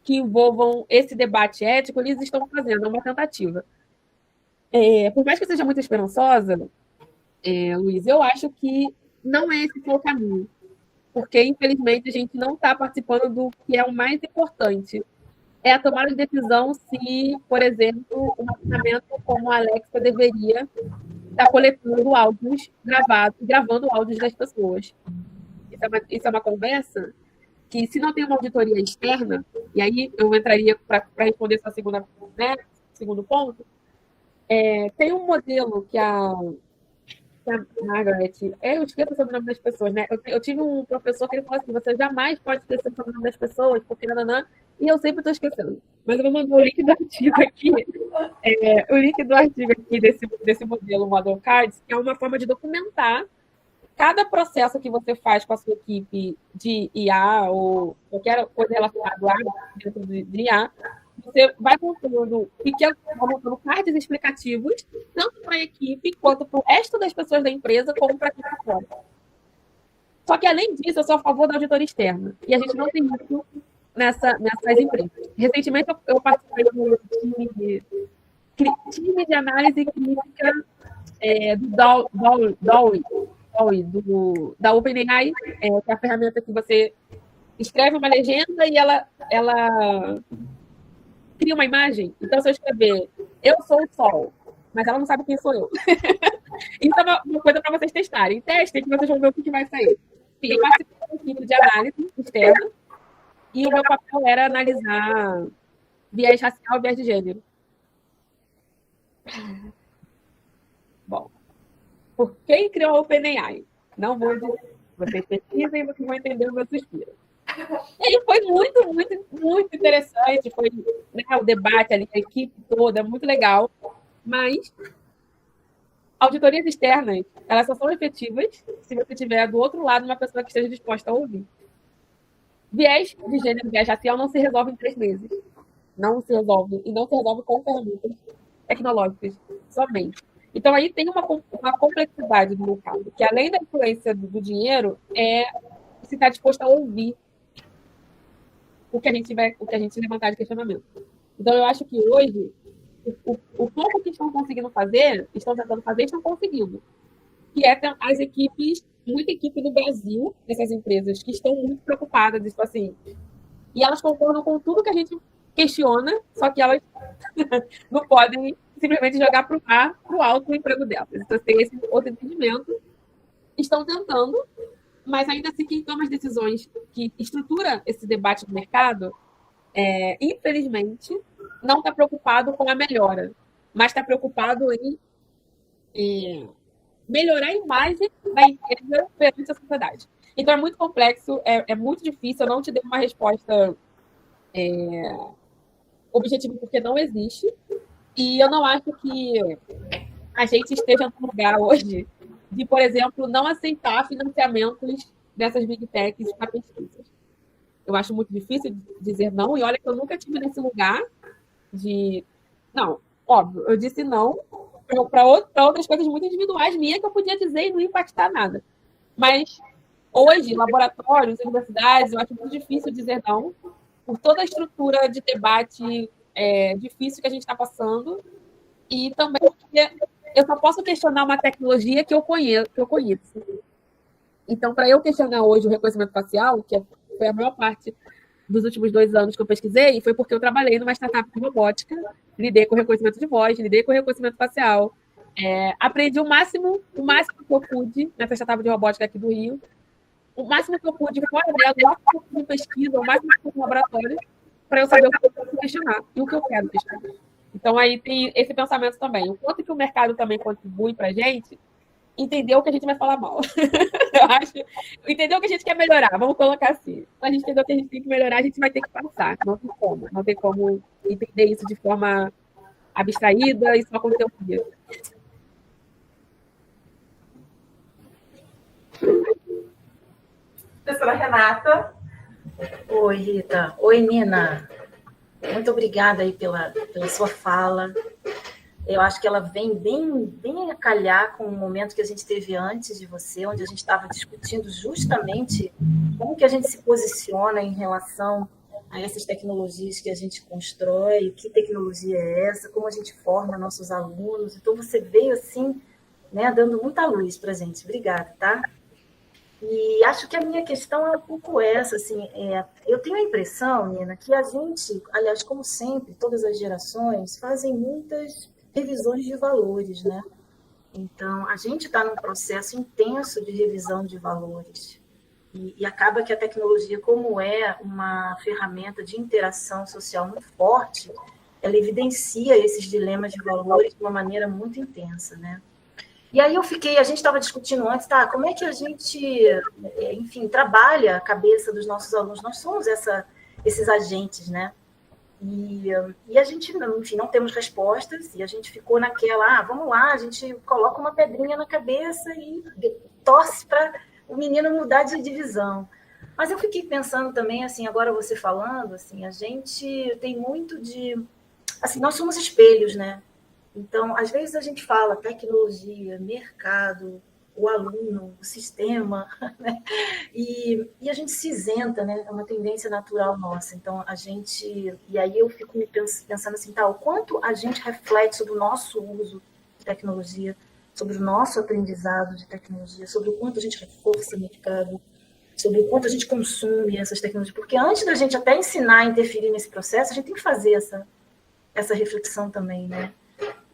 que envolvam esse debate ético, eles estão fazendo, é uma tentativa. Por mais que eu seja muito esperançosa, Luiz, eu acho que não é esse o caminho. Porque, infelizmente, a gente não está participando do que é o mais importante. É a tomada de decisão se, por exemplo, uma ferramenta como a Alexa deveria estar coletando áudios gravados, gravando áudios das pessoas. Isso é uma conversa que, se não tem uma auditoria externa, e aí eu entraria para responder essa segundo ponto, tem um modelo que a Margaret, eu esqueço o sobrenome das pessoas, né? Eu tive um professor que ele falou assim: você jamais pode esquecer o sobrenome das pessoas, porque nananã, e eu sempre estou esquecendo. Mas eu vou mandar o link do artigo aqui, desse modelo Model Cards, que é uma forma de documentar cada processo que você faz com a sua equipe de IA ou qualquer coisa relacionada a dentro de IA. Você vai montando cards explicativos, tanto para a equipe, quanto para o resto das pessoas da empresa, como para quem está fora. Só que, além disso, eu sou a favor da auditoria externa. E a gente não tem isso nessas empresas. Recentemente, eu participei do time de análise crítica do DALL-E, da OpenAI, que é a ferramenta que você escreve uma legenda e ela cria uma imagem. Então, se eu escrever eu sou o sol, mas ela não sabe quem sou eu. Isso é uma coisa para vocês testarem. Testem que vocês vão ver o que vai sair. Eu participei de um equipe de análise externa e o meu papel era analisar viés racial e viés de gênero. Bom, por quem criou a OpenAI? Não vou dizer. Vocês pesquisem e vocês vão entender o meu suspiro. E foi muito, muito, muito interessante. Foi o debate ali, a equipe toda, muito legal. Mas auditorias externas, elas só são efetivas se você tiver do outro lado uma pessoa que esteja disposta a ouvir. Viés de gênero, viés racial não se resolve em 3 meses. Não se resolve. E não se resolve com ferramentas tecnológicas somente. Então, aí tem uma complexidade do mercado, que além da influência do dinheiro, se está disposto a ouvir o que a gente levantar de questionamento. Então, eu acho que hoje, o pouco que estão conseguindo fazer, estão tentando fazer, estão conseguindo. Que é as equipes, muita equipe no Brasil, dessas empresas, que estão muito preocupadas, tipo assim, e elas concordam com tudo que a gente questiona, só que elas não podem simplesmente jogar para o alto o emprego delas. Então, tem esse outro entendimento. Estão tentando, mas ainda assim, quem toma as decisões, que estrutura esse debate do mercado, infelizmente, não está preocupado com a melhora, mas está preocupado em melhorar a imagem da empresa perante a sociedade. Então, é muito complexo, é muito difícil, eu não te dei uma resposta objetiva, porque não existe, e eu não acho que a gente esteja no lugar hoje de, por exemplo, não aceitar financiamentos dessas big techs para pesquisas. Eu acho muito difícil dizer não, e olha que eu nunca estive nesse lugar de... Não, óbvio, eu disse não para outras coisas muito individuais minhas que eu podia dizer e não impactar nada. Mas hoje, laboratórios, universidades, eu acho muito difícil dizer não, por toda a estrutura de debate difícil que a gente está passando, e também porque eu só posso questionar uma tecnologia que eu conheço. Então, para eu questionar hoje o reconhecimento facial, que foi a maior parte dos últimos 2 anos que eu pesquisei, foi porque eu trabalhei numa startup de robótica, lidei com reconhecimento de voz, lidei com reconhecimento facial, aprendi o máximo que eu pude nessa startup de robótica aqui do Rio, o máximo que eu pude fora dela, o máximo que eu pude pesquisa, o máximo que eu pude no laboratório, para eu saber o que eu posso questionar e o que eu quero questionar. Então, aí tem esse pensamento também. O quanto que o mercado também contribui para a gente, entendeu que a gente vai falar mal. Eu acho. Entendeu que a gente quer melhorar, vamos colocar assim. Quando a gente entendeu que a gente tem que melhorar, a gente vai ter que passar. Não tem como. Não tem como entender isso de forma abstraída e só com teoria. Professora Renata. Oi, Rita. Oi, Nina. Muito obrigada aí pela sua fala. Eu acho que ela vem bem a calhar com o momento que a gente teve antes de você, onde a gente estava discutindo justamente como que a gente se posiciona em relação a essas tecnologias que a gente constrói, que tecnologia é essa, como a gente forma nossos alunos. Então, você veio assim, né, dando muita luz para a gente. Obrigada, tá? E acho que a minha questão é um pouco essa, assim, eu tenho a impressão, Nina, que a gente, aliás, como sempre, todas as gerações fazem muitas revisões de valores, né? Então, a gente está num processo intenso de revisão de valores. E acaba que a tecnologia, como é uma ferramenta de interação social muito forte, ela evidencia esses dilemas de valores de uma maneira muito intensa, né? E aí a gente estava discutindo antes, tá, como é que a gente, enfim, trabalha a cabeça dos nossos alunos? Nós somos esses agentes, né? E a gente, enfim, não temos respostas, e a gente ficou naquela, vamos lá, a gente coloca uma pedrinha na cabeça e torce para o menino mudar de divisão. Mas eu fiquei pensando também, assim, agora você falando, assim, a gente tem muito de... Assim, nós somos espelhos, né? Então, às vezes a gente fala tecnologia, mercado, o aluno, o sistema, né? E a gente se isenta, né? É uma tendência natural nossa. Então, a gente... E aí eu fico me pensando assim, tá, o quanto a gente reflete sobre o nosso uso de tecnologia, sobre o nosso aprendizado de tecnologia, sobre o quanto a gente reforça o mercado, sobre o quanto a gente consome essas tecnologias. Porque antes da gente até ensinar a interferir nesse processo, a gente tem que fazer essa reflexão também, né?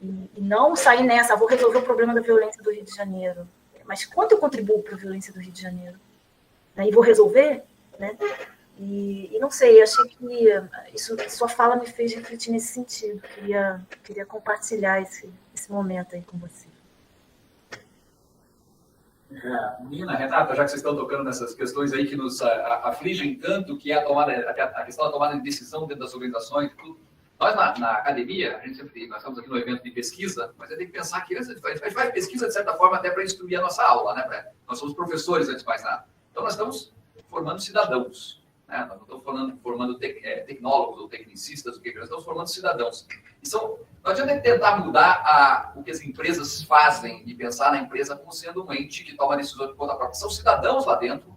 E não sair nessa, vou resolver o problema da violência do Rio de Janeiro. Mas quanto eu contribuo para a violência do Rio de Janeiro? E vou resolver? Né? E não sei, achei que sua fala me fez refletir nesse sentido. Queria compartilhar esse momento aí com você. Nina, Renata, já que vocês estão tocando nessas questões aí que nos afligem tanto, que é a questão da tomada de decisão dentro das organizações e tudo. Nós, na academia, a gente sempre nós estamos aqui no evento de pesquisa, mas a gente tem que pensar que a gente faz pesquisa, de certa forma, até para instruir a nossa aula, né? Nós somos professores, antes de mais nada. Então, nós estamos formando cidadãos, né? Nós não estamos formando tecnólogos ou tecnicistas, nós estamos formando cidadãos. Não adianta tentar mudar o que as empresas fazem e pensar na empresa como sendo um ente que toma decisões por conta própria. São cidadãos lá dentro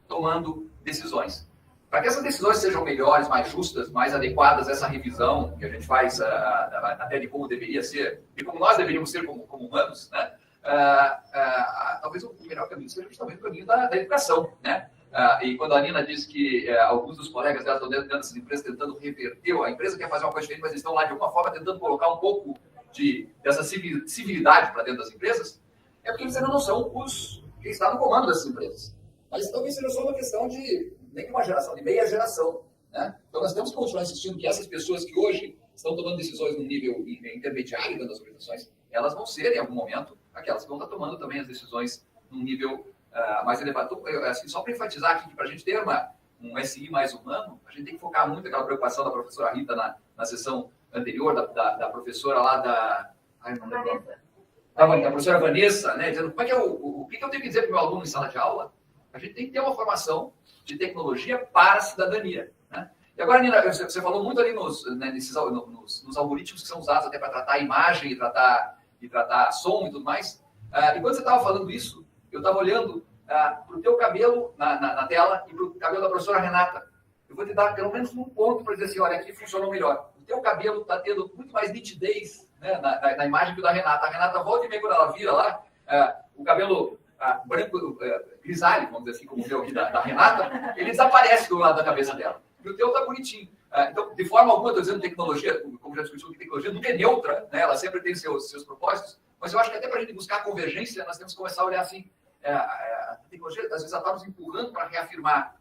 tomando decisões. Para que essas decisões sejam melhores, mais justas, mais adequadas a essa revisão que a gente faz até de como deveria ser, e como nós deveríamos ser como humanos, né? Talvez o melhor caminho seja justamente o caminho da educação, né? E quando a Nina disse que alguns dos colegas dela estão dentro dessas empresas tentando reverter, a empresa quer fazer uma coisa diferente, mas eles estão lá de alguma forma tentando colocar um pouco dessa civilidade para dentro das empresas, é porque eles ainda não são quem está no comando dessas empresas. Mas talvez seja só uma questão de nem uma geração, de meia geração, né? Então nós temos que continuar insistindo que essas pessoas que hoje estão tomando decisões no nível intermediário dentro das organizações, elas vão ser, em algum momento, aquelas que vão estar tomando também as decisões num nível mais elevado. Então, assim, só para enfatizar aqui que para a gente ter um SI mais humano, a gente tem que focar muito aquela preocupação da professora Rita na sessão anterior, da professora lá da professora Vanessa, né, dizendo como é que o que eu tenho que dizer para o meu aluno em sala de aula. A gente tem que ter uma formação de tecnologia para a cidadania, né? E agora, Nina, você falou muito ali nos algoritmos que são usados até para tratar imagem e tratar som e tudo mais. E quando você estava falando isso, eu estava olhando para o teu cabelo na tela e para o cabelo da professora Renata. Eu vou te dar pelo menos um ponto para dizer assim, olha, aqui funcionou melhor. O teu cabelo está tendo muito mais nitidez, né, na imagem que o da Renata. A Renata volta e meia quando ela vira lá, o cabelo branco, grisalho, vamos dizer assim, como o meu aqui da Renata, ele desaparece do lado da cabeça dela. E o teu está bonitinho. Então, de forma alguma, estou dizendo tecnologia, como já discutiu, que tecnologia nunca é neutra, né? Ela sempre tem seus propósitos, mas eu acho que até para a gente buscar convergência, nós temos que começar a olhar assim, a tecnologia, às vezes, ela está nos empurrando para reafirmar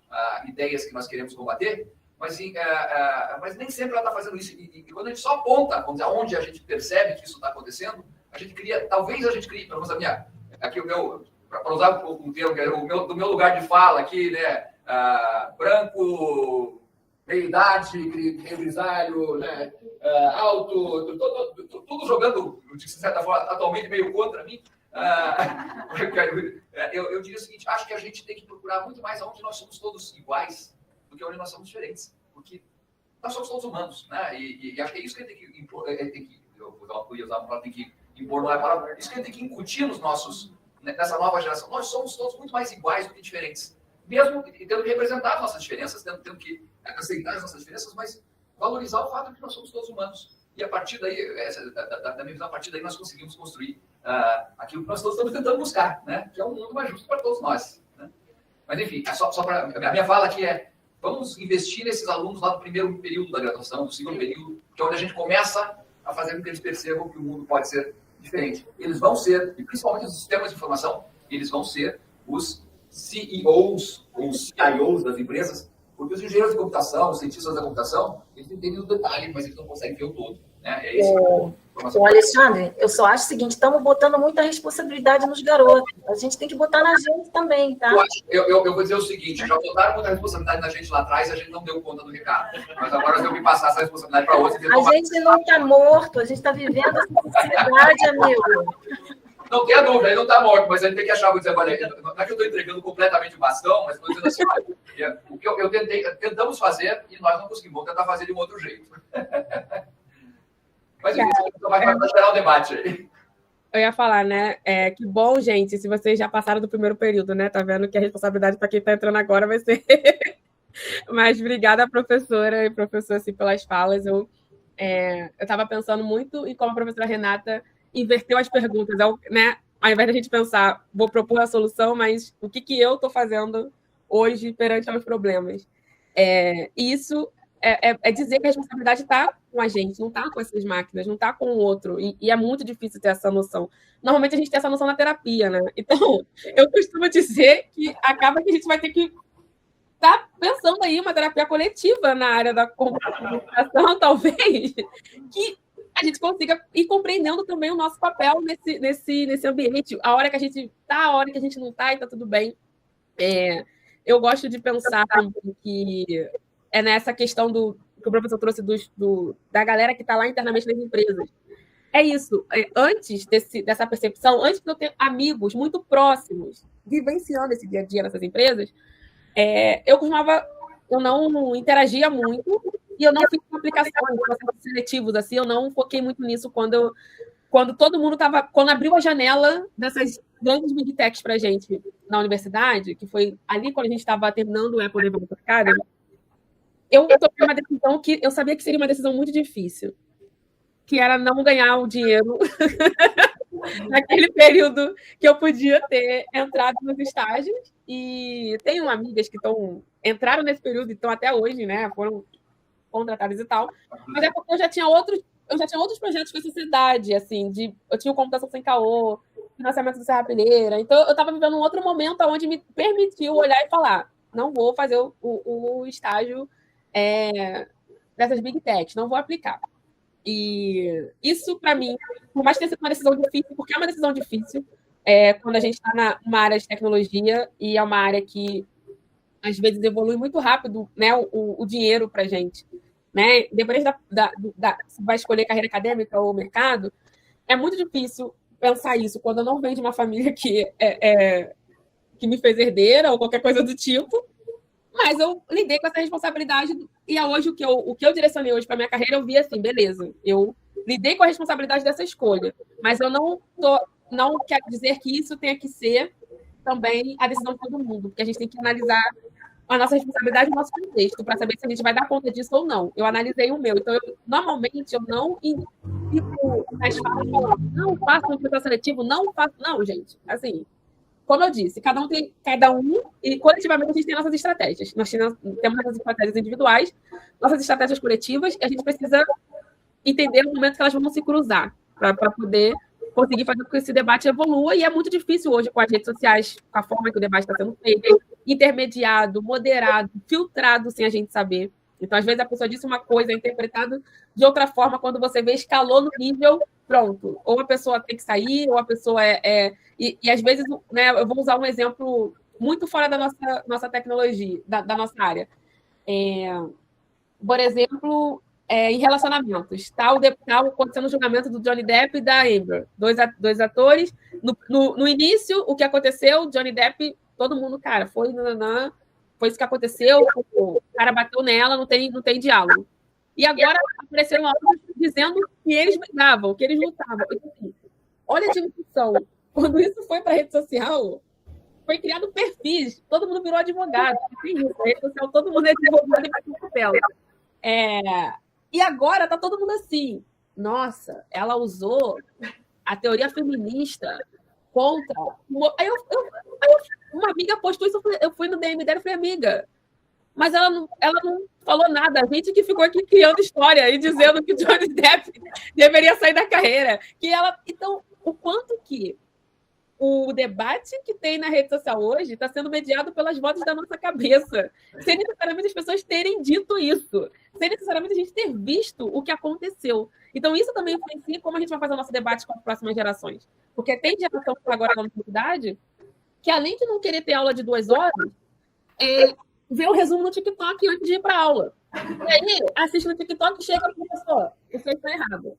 ideias que nós queremos combater, mas nem sempre ela está fazendo isso. E quando a gente só aponta, vamos dizer, onde a gente percebe que isso está acontecendo, talvez a gente crie, pelo menos aqui o meu, para usar um termo, do meu lugar de fala aqui, né? Branco, meia-idade, meio grisalho, né? Alto, tudo jogando, de certa forma, atualmente meio contra mim. Eu diria o seguinte, acho que a gente tem que procurar muito mais onde nós somos todos iguais do que onde nós somos diferentes, porque nós somos todos humanos, né? E acho que é isso que a gente tem que impor, tem que impor, não é palavra, isso que a gente tem que incutir nos nossos, nessa nova geração. Nós somos todos muito mais iguais do que diferentes, mesmo tendo que representar as nossas diferenças, tendo que aceitar as nossas diferenças, mas valorizar o fato de que nós somos todos humanos. E a partir daí, da minha visão, a partir daí nós conseguimos construir aquilo que nós todos estamos tentando buscar, né? Que é um mundo mais justo para todos nós. Né? Mas, enfim, só para a minha fala aqui vamos investir nesses alunos lá do primeiro período da graduação, do segundo período, que é onde a gente começa a fazer com que eles percebam que o mundo pode ser diferente. Eles vão ser, e principalmente os sistemas de informação, eles vão ser os CEOs ou CIOs das empresas, porque os engenheiros de computação, os cientistas da computação, eles entendem o detalhe, mas eles não conseguem ver o todo. Né? É isso. O Alexandre, eu só acho o seguinte, estamos botando muita responsabilidade nos garotos. A gente tem que botar na gente também, tá? Eu vou dizer o seguinte, já botaram muita responsabilidade na gente lá atrás e a gente não deu conta do recado. Mas agora eu tenho que passar essa responsabilidade para outros. A gente não está morto, a gente está vivendo essa sociedade, amigo. Não tenha dúvida, ele não está morto, mas a gente tem que achar, vou dizer, olha, não é que eu estou entregando completamente o bastão, mas estou dizendo assim, olha, o que tentamos fazer e nós não conseguimos, vamos tentar fazer de um outro jeito. Mas enfim, vai gerar o debate aí. Eu ia falar, né? Que bom, gente, se vocês já passaram do primeiro período, né? Tá vendo que a responsabilidade para quem está entrando agora vai ser. Mas obrigada, professora e professor, assim, pelas falas. Eu estava pensando muito em como a professora Renata inverteu as perguntas, né? Ao invés da gente pensar, vou propor a solução, mas o que eu estou fazendo hoje perante aos problemas? Isso é dizer que a responsabilidade está com a gente, não está com essas máquinas, não está com o outro. E é muito difícil ter essa noção. Normalmente a gente tem essa noção na terapia, né? Então, eu costumo dizer que acaba que a gente vai ter que estar pensando aí uma terapia coletiva na área da computação, talvez, que a gente consiga ir compreendendo também o nosso papel nesse ambiente. A hora que a gente está, a hora que a gente não está, e está tudo bem. Eu gosto de pensar também que nessa questão que o professor trouxe da galera que está lá internamente nas empresas. É isso. Antes dessa percepção, antes de eu ter amigos muito próximos vivenciando esse dia a dia nessas empresas, eu não interagia muito e eu não fiz aplicações, processos seletivos, assim, eu não foquei muito nisso quando todo mundo estava... Quando abriu a janela dessas grandes big techs para a gente na universidade, que foi ali quando a gente estava terminando o Apple Developer Academy, eu tomei uma decisão que eu sabia que seria uma decisão muito difícil, que era não ganhar o dinheiro naquele período que eu podia ter entrado nos estágios. E tenho amigas que entraram nesse período e estão até hoje, né? Foram contratadas e tal. Mas é porque eu já tinha outros projetos com a sociedade, assim, eu tinha o Computação Sem Caô, financiamento do Serra Pilheira. Então, eu estava vivendo um outro momento onde me permitiu olhar e falar, não vou fazer o estágio dessas big techs, não vou aplicar. E isso, para mim, por mais que tenha sido uma decisão difícil, porque é uma decisão difícil, quando a gente está numa área de tecnologia e é uma área que, às vezes, evolui muito rápido, né, o dinheiro para a gente. Né? Depois se vai escolher carreira acadêmica ou mercado, é muito difícil pensar isso quando eu não venho de uma família que me fez herdeira ou qualquer coisa do tipo. Mas eu lidei com essa responsabilidade e hoje o que eu direcionei hoje para minha carreira, eu vi assim, beleza, eu lidei com a responsabilidade dessa escolha, mas eu não quero dizer que isso tenha que ser também a decisão de todo mundo, porque a gente tem que analisar a nossa responsabilidade e o nosso contexto para saber se a gente vai dar conta disso ou não. Eu analisei o meu, então normalmente eu não fico nas falas falando, não faço um processo seletivo, não faço, não, gente, assim... Como eu disse, cada um, e coletivamente a gente tem nossas estratégias. Nós temos nossas estratégias individuais, nossas estratégias coletivas, e a gente precisa entender o momento que elas vão se cruzar, para poder conseguir fazer com que esse debate evolua, e é muito difícil hoje com as redes sociais, com a forma que o debate está sendo feito, intermediado, moderado, filtrado, sem a gente saber. Então, às vezes, a pessoa disse uma coisa, é interpretado de outra forma, quando você vê, escalou no nível pronto. Ou a pessoa tem que sair, ou a pessoa E às vezes, né, eu vou usar um exemplo muito fora da nossa tecnologia, da nossa área. Por exemplo, em relacionamentos. Tá acontecendo o julgamento do Johnny Depp e da Amber. Dois atores. No início, o que aconteceu, Johnny Depp, todo mundo, cara, foi isso que aconteceu, o cara bateu nela, não tem diálogo. E agora apareceram áudios dizendo que eles brigavam, que eles lutavam. Então, assim, olha a discussão. Quando isso foi para a rede social, foi criado perfis, todo mundo virou advogado. Tem isso, na rede social, todo mundo é advogado e vai ter papel. E agora tá todo mundo assim. Nossa, ela usou a teoria feminista contra. Aí uma amiga postou isso, eu fui no DM dela e falei, amiga, mas ela não falou nada. A gente que ficou aqui criando história e dizendo que Johnny Depp deveria sair da carreira. Então, o quanto que o debate que tem na rede social hoje está sendo mediado pelas vozes da nossa cabeça, sem necessariamente as pessoas terem dito isso, sem necessariamente a gente ter visto o que aconteceu. Então, isso também influencia como a gente vai fazer o nosso debate com as próximas gerações. Porque tem geração que agora na universidade que, além de não querer ter aula de 2 horas, vê o resumo no TikTok antes de ir para a aula. E aí, assiste no TikTok e chega para o professor, isso aí está errado.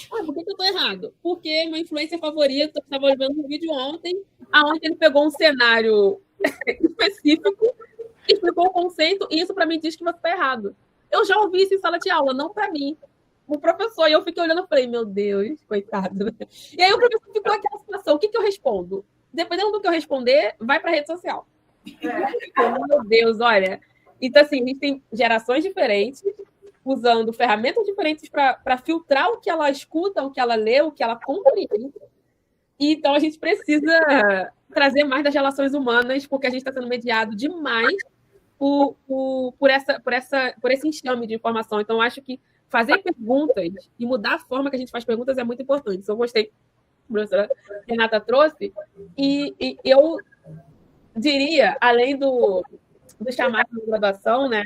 Por que eu estou errado? Porque meu influencer favorito estava vendo um vídeo ontem, onde ele pegou um cenário específico, explicou o conceito, e isso para mim diz que você está errado. Eu já ouvi isso em sala de aula, não para mim, o professor. E eu fiquei olhando e falei, meu Deus, coitado. E aí o professor ficou naquela situação, o que eu respondo? Dependendo do que eu responder, vai para a rede social. Meu Deus, olha. Então, assim, a gente tem gerações diferentes, usando ferramentas diferentes para filtrar o que ela escuta, o que ela lê, o que ela compreende. Então, a gente precisa trazer mais das relações humanas, porque a gente está sendo mediado demais por esse enxame de informação. Então, eu acho que fazer perguntas e mudar a forma que a gente faz perguntas é muito importante. Então, eu gostei que a professora Renata trouxe. E eu diria, além do chamado de graduação, né,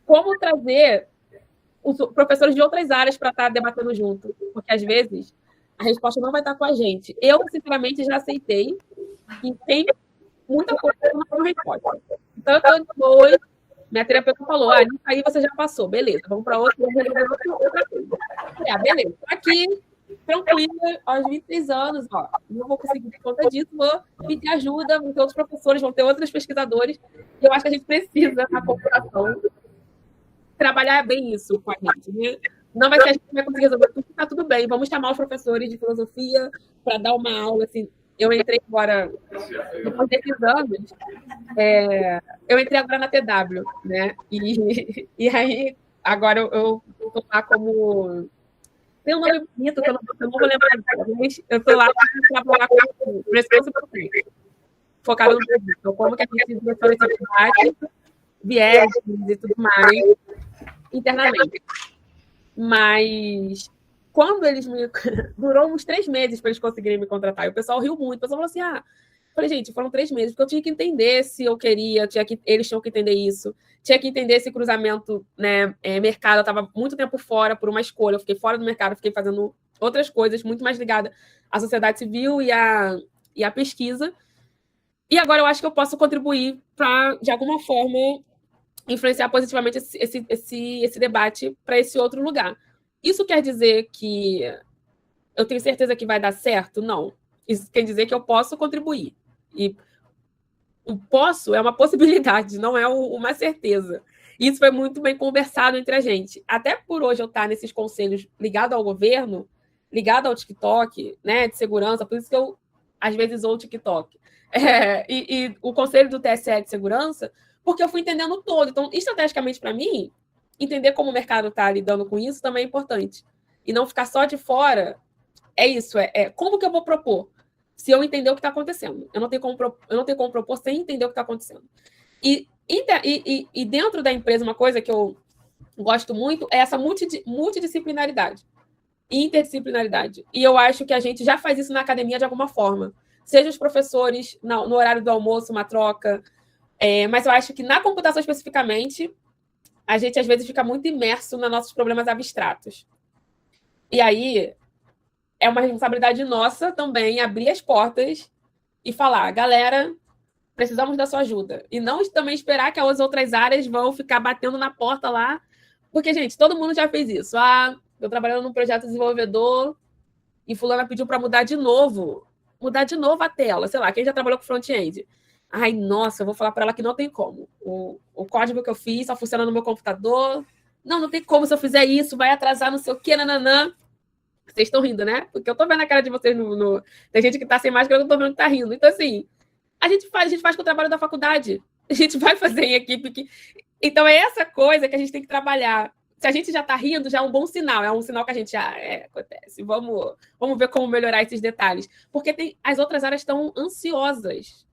como trazer os professores de outras áreas para estar debatendo junto, porque às vezes a resposta não vai estar com a gente. Eu, sinceramente, já aceitei e tem muita coisa que não tem resposta. Então, eu estou de boa, minha terapeuta falou, aí você já passou, beleza, vamos para outra coisa. Beleza, aqui, tranquila, aos 23 anos, não vou conseguir dar conta disso, vou pedir ajuda, vão ter outros professores, vão ter outros pesquisadores, e eu acho que a gente precisa, na computação, trabalhar bem isso com a gente, né? Não vai ser a gente que vai conseguir resolver tudo, tá tudo bem, vamos chamar os professores de filosofia para dar uma aula, assim. Eu entrei agora, depois desses anos, eu entrei agora na TW, né? E aí, agora eu estou lá como... Tem um nome bonito que eu não vou lembrar agora, mas eu estou lá para trabalhar com responsibility, focado no Brasil. Então, como que a gente direciona esse debate, viés e tudo mais, internamente. Mas quando eles durou uns 3 meses para eles conseguirem me contratar, e o pessoal riu muito, o pessoal falou assim, falei, gente, foram 3 meses, porque eu tinha que entender se eu queria, eles tinham que entender isso, tinha que entender esse cruzamento, né, mercado, eu estava muito tempo fora por uma escolha, eu fiquei fora do mercado, fiquei fazendo outras coisas, muito mais ligada à sociedade civil e à pesquisa, e agora eu acho que eu posso contribuir para, de alguma forma, influenciar positivamente esse debate para esse outro lugar. Isso quer dizer que eu tenho certeza que vai dar certo? Não. Isso quer dizer que eu posso contribuir. E o posso é uma possibilidade, não é uma certeza. Isso foi muito bem conversado entre a gente. Até por hoje eu estar nesses conselhos ligados ao governo, ligado ao TikTok, né, de segurança, por isso que eu, às vezes, uso o TikTok. E o conselho do TSE de segurança, porque eu fui entendendo todo. Então, estrategicamente, para mim, entender como o mercado está lidando com isso também é importante. E não ficar só de fora. É isso, como que eu vou propor? Se eu entender o que está acontecendo. Eu não tenho como propor sem entender o que está acontecendo. E dentro da empresa, uma coisa que eu gosto muito é essa multidisciplinaridade e interdisciplinaridade. E eu acho que a gente já faz isso na academia de alguma forma. Seja os professores, no horário do almoço, uma troca. Mas eu acho que na computação especificamente, a gente às vezes fica muito imerso nos nossos problemas abstratos. E aí, é uma responsabilidade nossa também abrir as portas e falar, galera, precisamos da sua ajuda. E não também esperar que as outras áreas vão ficar batendo na porta lá. Porque, gente, todo mundo já fez isso. Eu trabalhando num projeto desenvolvedor e fulana pediu para mudar de novo. Mudar de novo a tela. Sei lá, quem já trabalhou com front-end? Ai, nossa, eu vou falar para ela que não tem como. O código que eu fiz só funciona no meu computador. Não tem como se eu fizer isso, vai atrasar não sei o quê, nananã. Vocês estão rindo, né? Porque eu tô vendo a cara de vocês Tem gente que tá sem máscara, eu tô vendo que tá rindo. Então, assim, a gente faz com o trabalho da faculdade. A gente vai fazer em equipe. Então, é essa coisa que a gente tem que trabalhar. Se a gente já tá rindo, já é um bom sinal. É um sinal que a gente, acontece. Vamos ver como melhorar esses detalhes. Porque as outras áreas estão ansiosas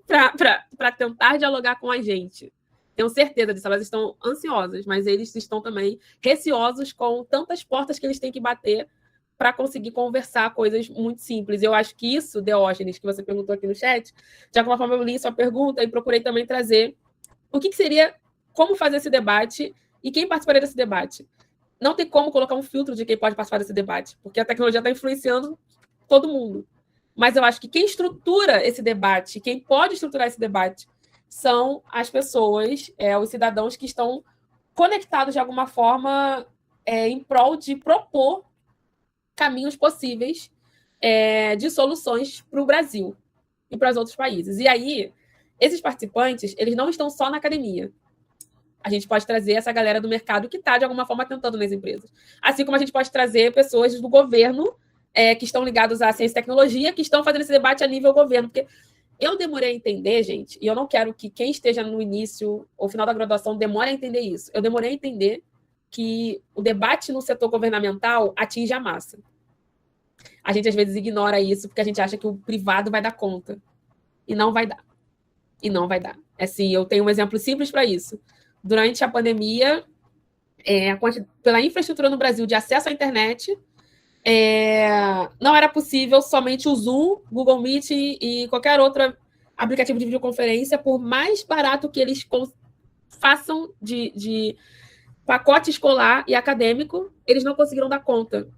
para tentar dialogar com a gente. Tenho certeza disso, elas estão ansiosas, mas eles estão também receosos com tantas portas que eles têm que bater para conseguir conversar coisas muito simples. Eu acho que isso, Diógenes, que você perguntou aqui no chat, de alguma forma eu li sua pergunta e procurei também trazer o que seria, como fazer esse debate e quem participaria desse debate. Não tem como colocar um filtro de quem pode participar desse debate, porque a tecnologia está influenciando todo mundo. Mas eu acho que quem estrutura esse debate, quem pode estruturar esse debate, são as pessoas, os cidadãos que estão conectados de alguma forma em prol de propor caminhos possíveis de soluções para o Brasil e para os outros países. E aí, esses participantes, eles não estão só na academia. A gente pode trazer essa galera do mercado que está, de alguma forma, tentando nas empresas. Assim como a gente pode trazer pessoas do governo que estão ligados à ciência e tecnologia, que estão fazendo esse debate a nível governo. Porque eu demorei a entender, gente, e eu não quero que quem esteja no início ou final da graduação demore a entender isso. Eu demorei a entender que o debate no setor governamental atinge a massa. A gente, às vezes, ignora isso porque a gente acha que o privado vai dar conta. E não vai dar. E não vai dar. Assim, eu tenho um exemplo simples para isso. Durante a pandemia, pela infraestrutura no Brasil de acesso à internet, não era possível somente o Zoom, Google Meet e qualquer outro aplicativo de videoconferência, por mais barato que eles façam de pacote escolar e acadêmico, eles não conseguiram dar conta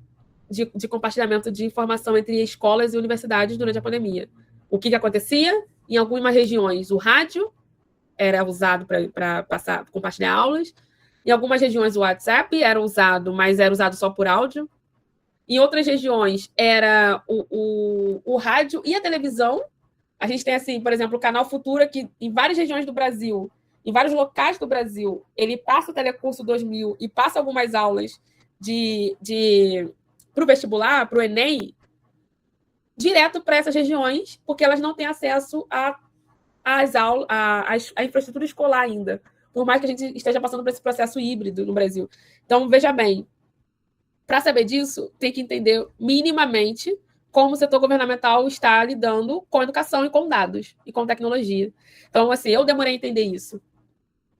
de compartilhamento de informação entre escolas e universidades durante a pandemia. O que acontecia? Em algumas regiões, o rádio era usado para compartilhar aulas. Em algumas regiões, o WhatsApp era usado, mas era usado só por áudio. Em outras regiões, era o rádio e a televisão. A gente tem, assim, por exemplo, o Canal Futura, que em várias regiões do Brasil, em vários locais do Brasil, ele passa o Telecurso 2000 e passa algumas aulas para o vestibular, para o Enem, direto para essas regiões, porque elas não têm acesso à infraestrutura escolar ainda, por mais que a gente esteja passando por esse processo híbrido no Brasil. Então, veja bem, para saber disso, tem que entender minimamente como o setor governamental está lidando com educação e com dados, e com tecnologia. Então, assim, eu demorei a entender isso,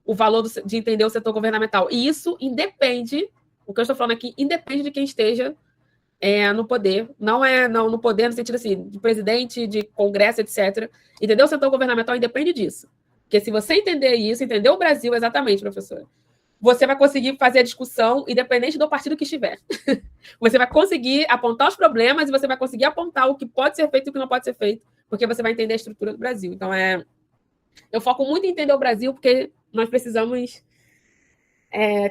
o valor de entender o setor governamental. E isso independe, o que eu estou falando aqui, independe de quem esteja no poder, não no poder no sentido assim, de presidente, de congresso, etc. Entender o setor governamental independe disso. Porque se você entender isso, entender o Brasil exatamente, professora, você vai conseguir fazer a discussão independente do partido que estiver. Você vai conseguir apontar os problemas e você vai conseguir apontar o que pode ser feito e o que não pode ser feito, porque você vai entender a estrutura do Brasil. Então, eu foco muito em entender o Brasil, porque nós precisamos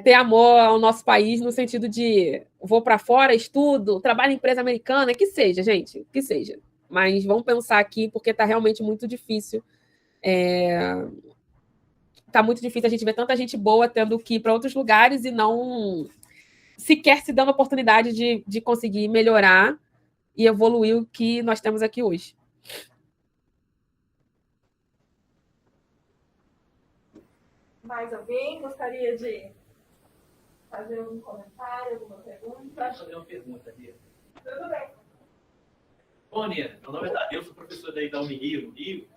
ter amor ao nosso país no sentido de vou para fora, estudo, trabalho em empresa americana, que seja, gente, que seja. Mas vamos pensar aqui, porque está realmente muito difícil. Está muito difícil a gente ver tanta gente boa tendo que ir para outros lugares e não sequer se dando a oportunidade de conseguir melhorar e evoluir o que nós temos aqui hoje. Mais alguém gostaria de fazer algum comentário, alguma pergunta? Deixa eu fazer uma pergunta, Nina. Tudo bem. Bom, Nina, meu nome é Tadeu, sou professor daí da Unirio, no Rio.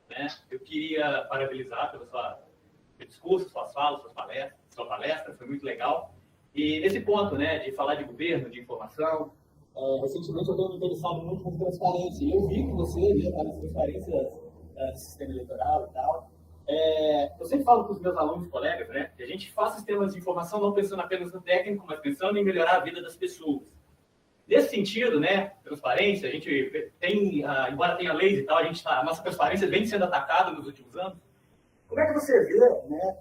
Né? Eu queria parabenizar pelo seu discurso, suas falas, sua palestra, foi muito legal. E nesse ponto, né, de falar de governo, de informação, recentemente eu tenho me interessado muito por transparência. E eu vi que você ia para as transparências do sistema eleitoral e tal. Eu sempre falo para os meus alunos e colegas, né, que a gente faz sistemas de informação não pensando apenas no técnico, mas pensando em melhorar a vida das pessoas. Nesse sentido, né, transparência, a gente tem, embora tenha leis e tal, a nossa transparência vem sendo atacada nos últimos anos. Como é que você vê, né,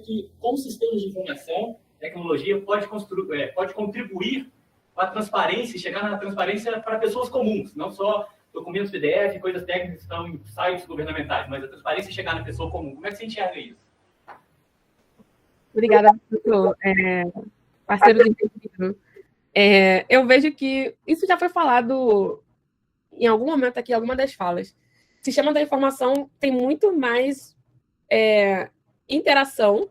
que, como sistemas de informação, tecnologia pode contribuir para a transparência, chegar na transparência para pessoas comuns, não só documentos PDF, coisas técnicas que estão em sites governamentais, mas a transparência chegar na pessoa comum. Como é que você enxerga isso? Obrigada, professor. Parceiro do entendido. Eu vejo que isso já foi falado em algum momento aqui, em alguma das falas. O sistema da informação tem muito mais interação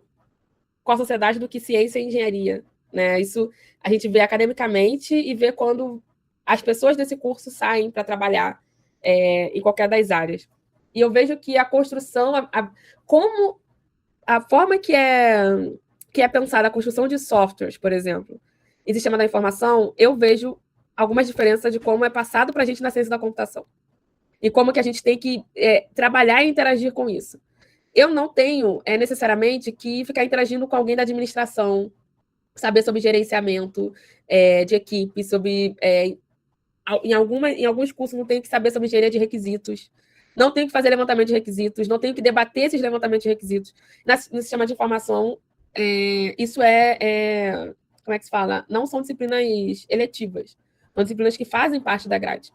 com a sociedade do que ciência e engenharia, né? Isso a gente vê academicamente e vê quando as pessoas desse curso saem para trabalhar em qualquer das áreas. E eu vejo que a construção, como a forma que é pensada a construção de softwares, por exemplo, em sistema da informação, eu vejo algumas diferenças de como é passado para a gente na ciência da computação. E como que a gente tem que trabalhar e interagir com isso. Eu não tenho necessariamente que ficar interagindo com alguém da administração, saber sobre gerenciamento de equipe, sobre... em alguns cursos não tenho que saber sobre engenharia de requisitos, não tenho que fazer levantamento de requisitos, não tenho que debater esses levantamentos de requisitos. No sistema de informação, isso como é que se fala? Não são disciplinas eletivas, são disciplinas que fazem parte da grade.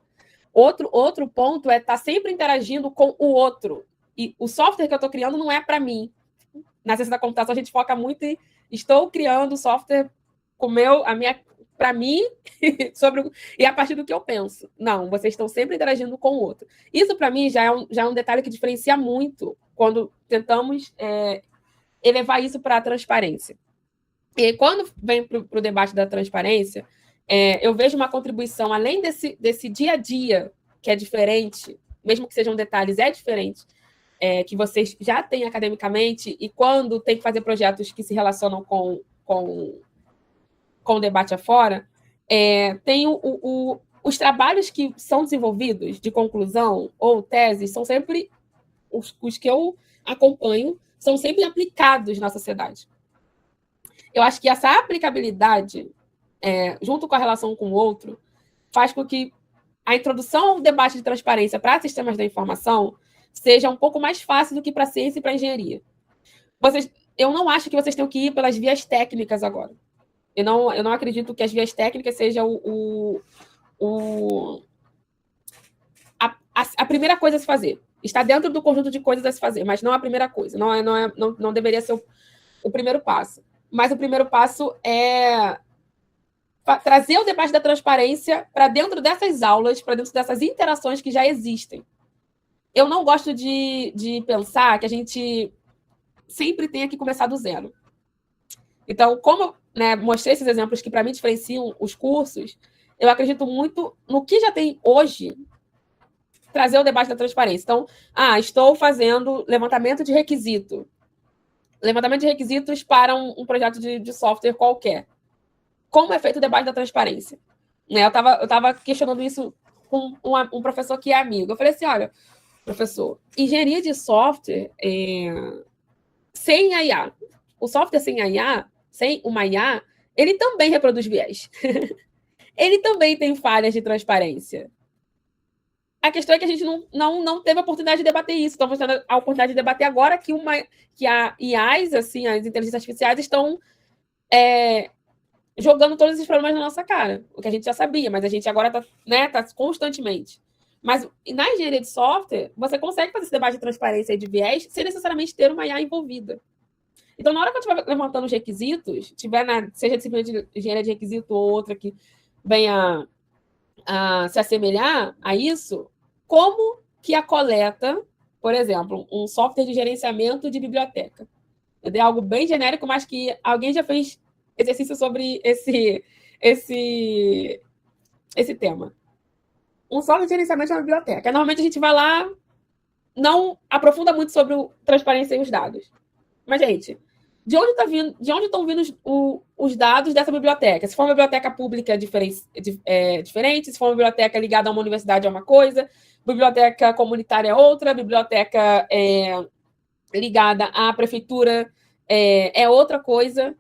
Outro ponto é estar sempre interagindo com o outro. E o software que eu estou criando não é para mim. Na ciência da computação, a gente foca muito em estou criando software para mim e a partir do que eu penso. Não, vocês estão sempre interagindo com o outro. Isso, para mim, já é um detalhe que diferencia muito quando tentamos elevar isso para a transparência. E quando vem para o debate da transparência, eu vejo uma contribuição, além desse dia a dia, que é diferente, mesmo que sejam detalhes, é diferente, que vocês já têm academicamente, e quando tem que fazer projetos que se relacionam com o debate afora, tem os trabalhos que são desenvolvidos de conclusão ou teses, são sempre os que eu acompanho, são sempre aplicados na sociedade. Eu acho que essa aplicabilidade, junto com a relação com o outro, faz com que a introdução ao debate de transparência para sistemas da informação seja um pouco mais fácil do que para a ciência e para a engenharia. Eu não acho que vocês tenham que ir pelas vias técnicas agora. Eu não acredito que as vias técnicas sejam a primeira coisa a se fazer. Está dentro do conjunto de coisas a se fazer, mas não a primeira coisa. Não deveria ser o primeiro passo. Mas o primeiro passo é trazer o debate da transparência para dentro dessas aulas, para dentro dessas interações que já existem. Eu não gosto de pensar que a gente sempre tenha que começar do zero. Então, como eu mostrei esses exemplos que, para mim, diferenciam os cursos, eu acredito muito no que já tem hoje, trazer o debate da transparência. Então, estou fazendo levantamento de requisito. Levantamento de requisitos para um projeto de software qualquer. Como é feito o debate da transparência? Eu estava questionando isso com um professor que é amigo. Eu falei assim, olha, professor, engenharia de software sem a IA. O software sem a IA, sem uma IA, ele também reproduz viés. Ele também tem falhas de transparência. A questão é que a gente não teve a oportunidade de debater isso. Estamos tendo a oportunidade de debater agora que a IAs, assim, as inteligências artificiais, estão jogando todos esses problemas na nossa cara. O que a gente já sabia, mas a gente agora está constantemente. Mas na engenharia de software, você consegue fazer esse debate de transparência e de viés sem necessariamente ter uma IA envolvida. Então, na hora que eu estiver levantando os requisitos, seja disciplina de engenharia de requisito ou outra que venha a se assemelhar a isso, como que a coleta, por exemplo, um software de gerenciamento de biblioteca. Eu dei algo bem genérico, mas que alguém já fez exercício sobre esse tema. Um software de gerenciamento de uma biblioteca. Normalmente a gente vai lá, não aprofunda muito sobre transparência e os dados. Mas, gente, de onde estão vindo os dados dessa biblioteca? Se for uma biblioteca pública diferente, se for uma biblioteca ligada a uma universidade é uma coisa, biblioteca comunitária é outra, biblioteca ligada à prefeitura é outra coisa.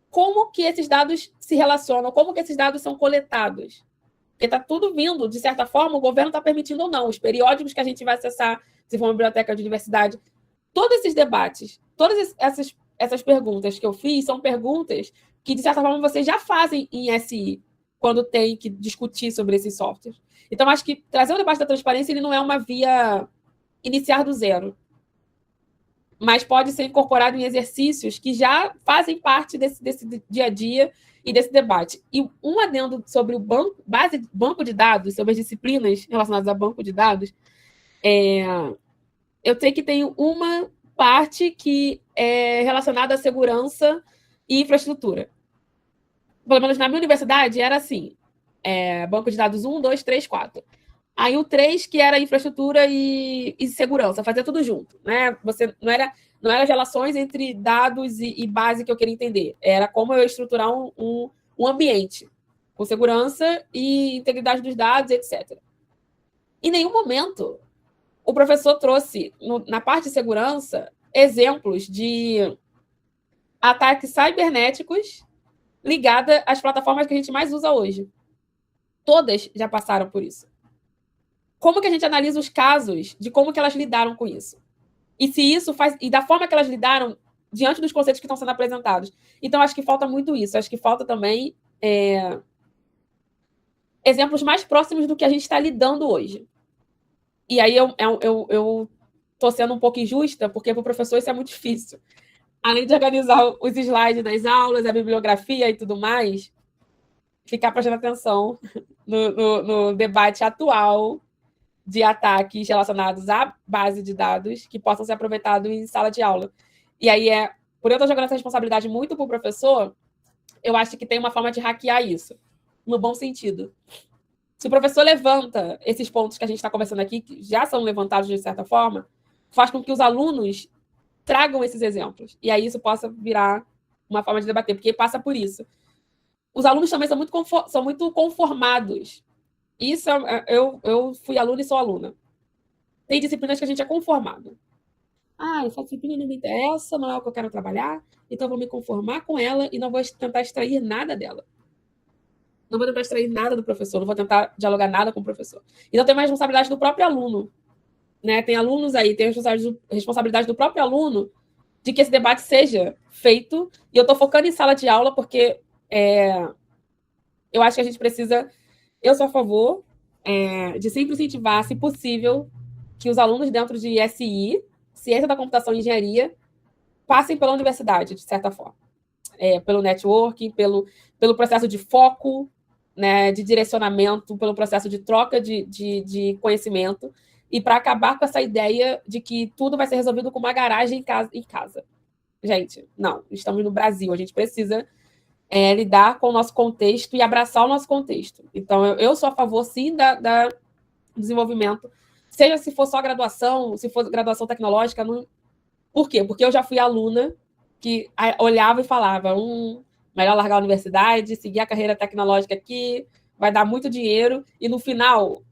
Como que esses dados se relacionam? Como que esses dados são coletados? Porque está tudo vindo, de certa forma, o governo está permitindo ou não. Os periódicos que a gente vai acessar, se for uma biblioteca de universidade, todos esses debates, todas essas perguntas que eu fiz são perguntas que, de certa forma, vocês já fazem em SI, quando tem que discutir sobre esses softwares. Então, acho que trazer o debate da transparência ele não é uma via iniciar do zero, mas pode ser incorporado em exercícios que já fazem parte desse dia a dia e desse debate. E um adendo sobre o banco de dados, sobre as disciplinas relacionadas a banco de dados, eu sei que tem uma parte que é relacionada à segurança e infraestrutura. Pelo menos na minha universidade era assim, banco de dados 1, 2, 3, 4. Aí o 3, que era infraestrutura e segurança, fazia tudo junto, né? Você não era as relações entre dados e base que eu queria entender. Era como eu ia estruturar um ambiente com segurança e integridade dos dados, etc. Em nenhum momento o professor trouxe, na parte de segurança, exemplos de ataques cibernéticos ligados às plataformas que a gente mais usa hoje. Todas já passaram por isso. Como que a gente analisa os casos de como que elas lidaram com isso? E se isso faz, e da forma que elas lidaram diante dos conceitos que estão sendo apresentados. Então, acho que falta muito isso. Acho que falta também exemplos mais próximos do que a gente está lidando hoje. E aí eu estou sendo um pouco injusta, porque para o professor isso é muito difícil. Além de organizar os slides das aulas, a bibliografia e tudo mais, ficar prestando atenção no debate atual de ataques relacionados à base de dados que possam ser aproveitados em sala de aula. E aí, por eu estar jogando essa responsabilidade muito para o professor, eu acho que tem uma forma de hackear isso, no bom sentido. Se o professor levanta esses pontos que a gente está conversando aqui, que já são levantados de certa forma, faz com que os alunos tragam esses exemplos. E aí isso possa virar uma forma de debater, porque passa por isso. Os alunos também são muito conformados. Isso eu fui aluna e sou aluna. Tem disciplinas que a gente é conformado. Essa disciplina não me interessa, não é o que eu quero trabalhar, então eu vou me conformar com ela e não vou tentar extrair nada dela. Não vou tentar extrair nada do professor, não vou tentar dialogar nada com o professor. Então tem uma responsabilidade do próprio aluno. Né? Tem alunos aí, tem a responsabilidade do próprio aluno de que esse debate seja feito. E eu estou focando em sala de aula porque eu acho que a gente precisa... Eu sou a favor de sempre incentivar, se possível, que os alunos dentro de SI, Ciência da Computação e Engenharia, passem pela universidade, de certa forma. Pelo networking, pelo processo de foco, né, de direcionamento, pelo processo de troca de conhecimento, e para acabar com essa ideia de que tudo vai ser resolvido com uma garagem em casa. Gente, não, estamos no Brasil, a gente precisa lidar com o nosso contexto e abraçar o nosso contexto. Então, eu sou a favor, sim, do desenvolvimento, seja se for só graduação, se for graduação tecnológica. Não... Por quê? Porque eu já fui aluna que olhava e falava, melhor largar a universidade, seguir a carreira tecnológica aqui, vai dar muito dinheiro, e no final,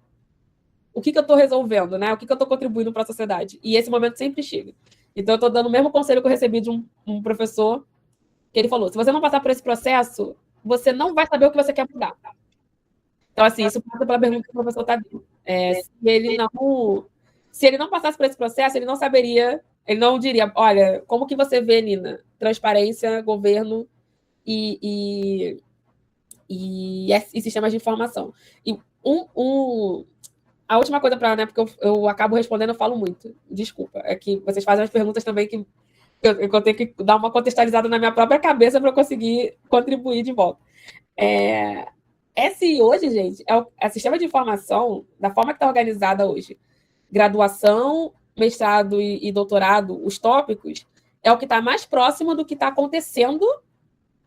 o que eu estou resolvendo, né? O que eu estou contribuindo para a sociedade? E esse momento sempre chega. Então, eu estou dando o mesmo conselho que eu recebi de um professor, que ele falou, se você não passar por esse processo, você não vai saber o que você quer mudar. Então, assim, isso passa pela pergunta que o professor está dando. Se ele não passasse por esse processo, ele não saberia, ele não diria, olha, como que você vê, Nina, transparência, governo e sistemas de informação. E a última coisa né, porque eu acabo respondendo, eu falo muito, desculpa, é que vocês fazem as perguntas também que eu tenho que dar uma contextualizada na minha própria cabeça para eu conseguir contribuir de volta. SI hoje, gente, é o sistema de informação, da forma que está organizada hoje, graduação, mestrado e doutorado, os tópicos, é o que está mais próximo do que está acontecendo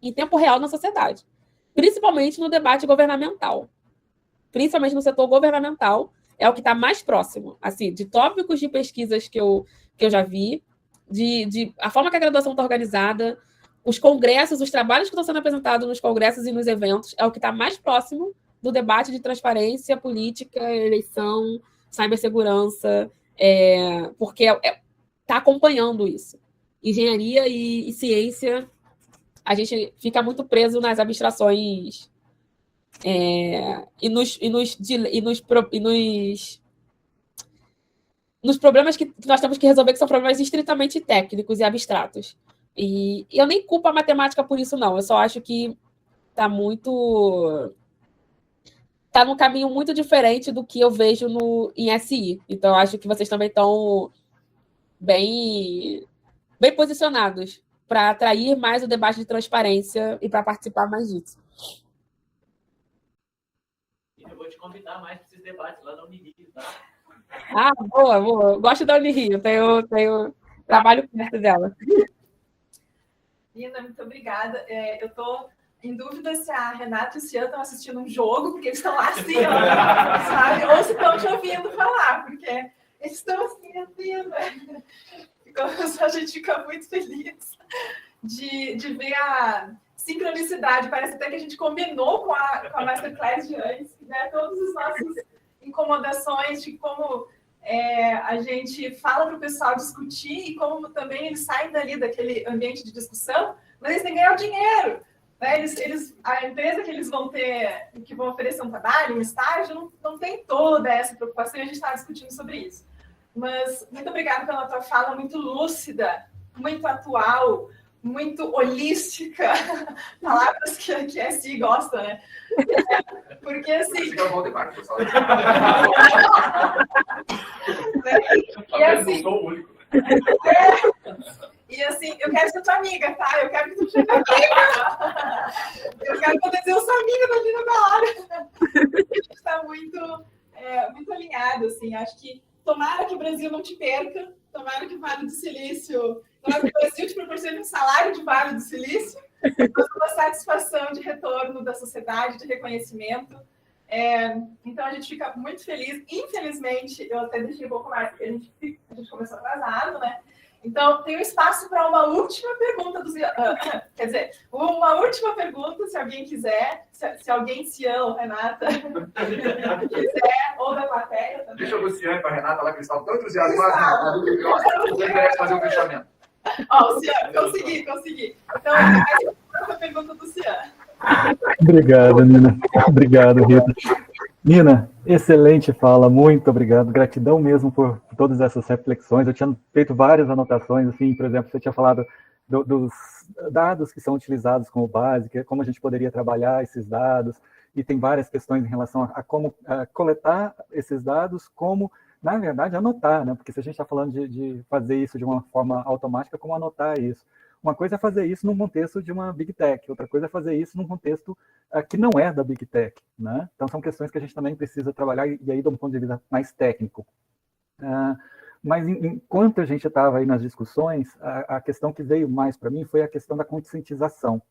em tempo real na sociedade. Principalmente no debate governamental. Principalmente no setor governamental, é o que está mais próximo, assim, de tópicos de pesquisas que eu já vi, a forma que a graduação está organizada, os congressos, os trabalhos que estão sendo apresentados nos congressos e nos eventos, é o que está mais próximo do debate de transparência, política, eleição, cibersegurança, porque está acompanhando isso. Engenharia e ciência, a gente fica muito preso nas abstrações nos problemas que nós temos que resolver, que são problemas estritamente técnicos e abstratos. E eu nem culpo a matemática por isso, não. Eu só acho que está num caminho muito diferente do que eu vejo em SI. Então, eu acho que vocês também estão bem posicionados para atrair mais o debate de transparência e para participar mais disso. Eu vou te convidar mais para esses debates lá na Unirio, tá? Ah, boa. Eu gosto da Unirio, tenho trabalho perto dela. Nina, muito obrigada. Eu estou em dúvida se a Renata e o Cian estão assistindo um jogo, porque eles estão lá assim, ó, sabe? Ou se estão te ouvindo falar, porque eles estão assim, ouvindo. A gente fica muito feliz de ver a sincronicidade. Parece até que a gente combinou com a Masterclass de antes, né? Todas as nossas incomodações de como a gente fala para o pessoal discutir e como também eles saem dali daquele ambiente de discussão, mas eles têm que ganhar o dinheiro. Né? A empresa que eles vão ter, que vão oferecer um trabalho, um estágio, não tem toda essa preocupação e a gente está discutindo sobre isso. Mas muito obrigada pela tua fala, muito lúcida, muito atual, muito holística, palavras que a SI gosta, né? Porque assim. Esse é um bom debate, pessoal. E assim. Não sou o único. E assim, eu quero ser tua amiga, tá? Eu quero que tu seja amiga. Eu quero poder ser sua amiga da vida da hora. A gente está muito alinhado, assim. Acho que tomara que o Brasil não te perca, tomara que o Vale do Silício, tomara que o Brasil te proporcione um salário de Vale do Silício, uma satisfação de retorno da sociedade, de reconhecimento. Então, a gente fica muito feliz. Infelizmente, eu até deixei um pouco mais, porque a gente começou atrasado, né? Então, tem um espaço para uma última pergunta quer dizer, uma última pergunta, se alguém quiser, se alguém, Cian ou Renata, quiser, ou da plateia também. Deixa o Cian para a Renata lá, que eles estavam tão entusiasmados. Você merece fazer um fechamento. Ó, o Cian, consegui. Então, a pergunta do Cian. Obrigado, Nina. Obrigado, Rita. Nina, excelente fala, muito obrigado. Gratidão mesmo por todas essas reflexões. Eu tinha feito várias anotações, assim, por exemplo, você tinha falado dos dados que são utilizados como base, como a gente poderia trabalhar esses dados, e tem várias questões em relação a como coletar esses dados, como, na verdade, anotar, né? Porque se a gente está falando de fazer isso de uma forma automática, como anotar isso? Uma coisa é fazer isso num contexto de uma Big Tech, outra coisa é fazer isso num contexto que não é da Big Tech, né? Então, são questões que a gente também precisa trabalhar, e aí, de um ponto de vista mais técnico. Mas, enquanto a gente estava aí nas discussões, a questão que veio mais para mim foi a questão da conscientização.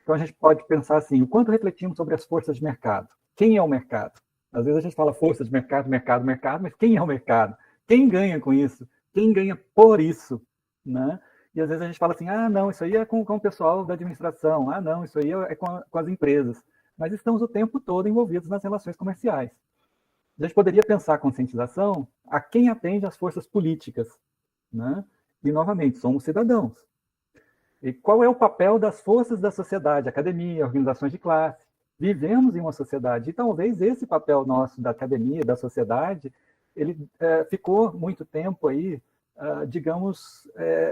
Então, a gente pode pensar assim, o quanto refletimos sobre as forças de mercado? Quem é o mercado? Às vezes a gente fala força de mercado, mas quem é o mercado? Quem ganha com isso? Quem ganha por isso? Né? E às vezes a gente fala assim, não, isso aí é com o pessoal da administração, não, isso aí é com as empresas. Mas estamos o tempo todo envolvidos nas relações comerciais. A gente poderia pensar a conscientização a quem atende às forças políticas. Né? E, novamente, somos cidadãos. E qual é o papel das forças da sociedade, academia, organizações de classe? Vivemos em uma sociedade, e talvez esse papel nosso da academia, da sociedade, ele ficou muito tempo aí, digamos,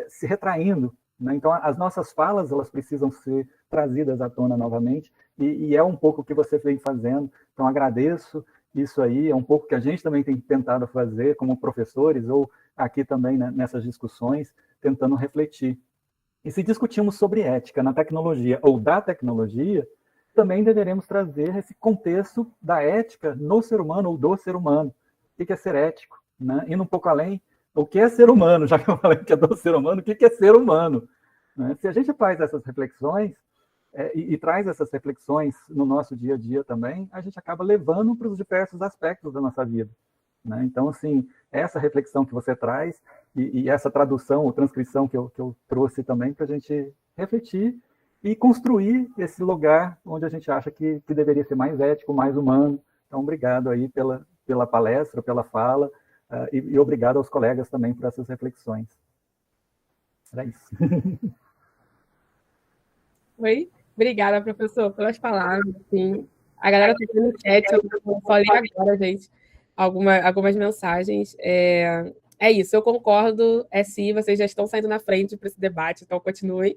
se retraindo. Né? Então, as nossas falas, elas precisam ser trazidas à tona novamente, e é um pouco o que você vem fazendo. Então, agradeço isso aí, é um pouco que a gente também tem tentado fazer como professores, ou aqui também, né, nessas discussões, tentando refletir. E se discutimos sobre ética na tecnologia, ou da tecnologia, também deveremos trazer esse contexto da ética no ser humano, ou do ser humano. O que é ser ético? Né? Indo um pouco além, o que é ser humano? Já que eu falei que é do ser humano, o que é ser humano? Né? Se a gente faz essas reflexões, e traz essas reflexões no nosso dia a dia também, a gente acaba levando para os diversos aspectos da nossa vida. Né? Então, assim, essa reflexão que você traz, e essa tradução ou transcrição que eu trouxe também, para a gente refletir e construir esse lugar onde a gente acha que deveria ser mais ético, mais humano. Então, obrigado aí pela palestra, pela fala, e obrigado aos colegas também por essas reflexões. Era isso. Oi? Obrigada, professor, pelas palavras. Sim. A galera tá no chat, eu só li agora, gente, algumas mensagens. É isso, eu concordo, sim, vocês já estão saindo na frente para esse debate, então continuem.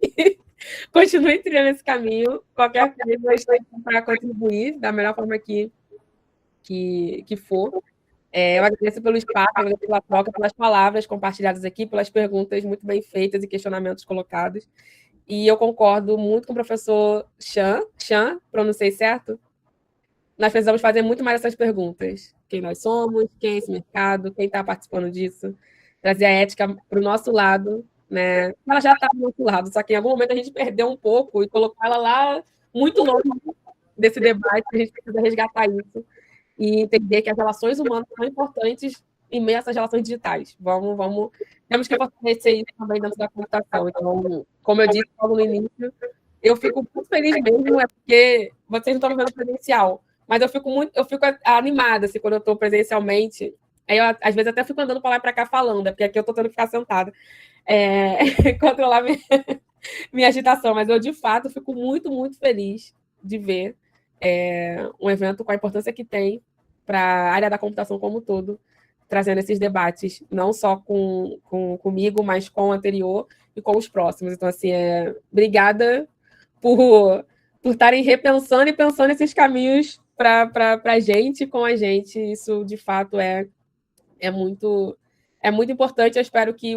Continuem trilhando esse caminho. Qualquer coisa, eu estou aqui para contribuir da melhor forma que for. Eu agradeço pelo espaço, agradeço pela troca, pelas palavras compartilhadas aqui, pelas perguntas muito bem feitas e questionamentos colocados. E eu concordo muito com o professor Chan, pronunciei certo? Nós precisamos fazer muito mais essas perguntas. Quem nós somos, quem é esse mercado, quem está participando disso. Trazer a ética para o nosso lado, né? Ela já está do nosso lado, só que em algum momento a gente perdeu um pouco e colocou ela lá muito longe desse debate, a gente precisa resgatar isso e entender que as relações humanas são importantes em meio a essas relações digitais. Temos que fortalecer isso também dentro da computação. Então, como eu disse logo no início, eu fico muito feliz mesmo, porque vocês não estão me vendo presencial, mas eu fico animada assim, quando eu estou presencialmente. Aí eu, às vezes, até fico andando para lá e para cá falando, porque aqui eu estou tendo que ficar sentada. Controlar minha agitação, mas eu, de fato, fico muito, muito feliz de ver um evento com a importância que tem para a área da computação como um todo, trazendo esses debates, não só comigo, mas com o anterior e com os próximos. Então, assim, obrigada por estarem repensando e pensando esses caminhos para a gente, com a gente. Isso, de fato, é muito importante. Eu espero que,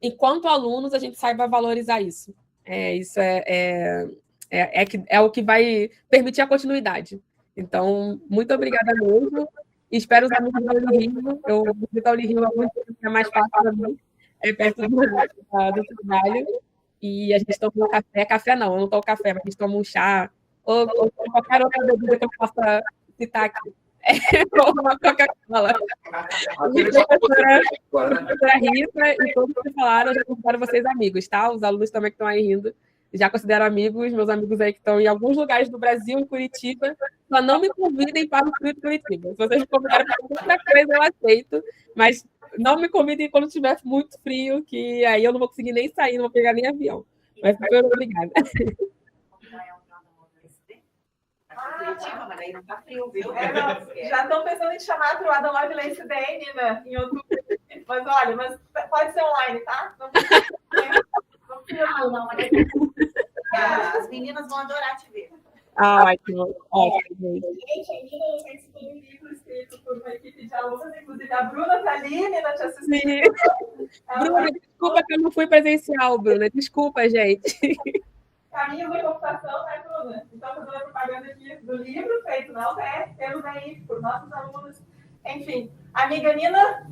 enquanto alunos, a gente saiba valorizar isso. Isso é o que vai permitir a continuidade. Então, muito obrigada mesmo. Espero os amigos da Unirio. Eu visito a Unirio há muito tempo, é mais fácil para mim, perto do trabalho. E a gente toma café não, eu não tomo café, mas a gente toma um chá, ou qualquer outra bebida que eu possa citar aqui. Ou uma Coca-Cola. Professora Rita e todos que falaram, eu já considero vocês amigos, tá? Os alunos também que estão aí rindo, já considero amigos, meus amigos aí que estão em alguns lugares do Brasil, em Curitiba, só não me convidem para o frio de Curitiba. Se vocês me convidarem para outra coisa, eu aceito, mas não me convidem quando estiver muito frio, que aí eu não vou conseguir nem sair, não vou pegar nem avião. Mas super obrigada. Mas aí não tá frio, viu? Já estão pensando em chamar para o Adam Lovelace Day, Nina, em outubro. Mas olha, pode ser online, tá? Não. As meninas vão adorar te ver. Ótimo. Gente, a Nina participou de um livro escrito por uma equipe de alunos, inclusive a Bruna tá ali, Nina te assistindo. Bruna, desculpa que eu não fui presencial, Bruna. Desculpa, gente. Caminho da computação, né, Bruna? Então, fazendo a propaganda aqui do livro feito na UTF, pelos aí, por nossos alunos. Enfim, amiga Nina.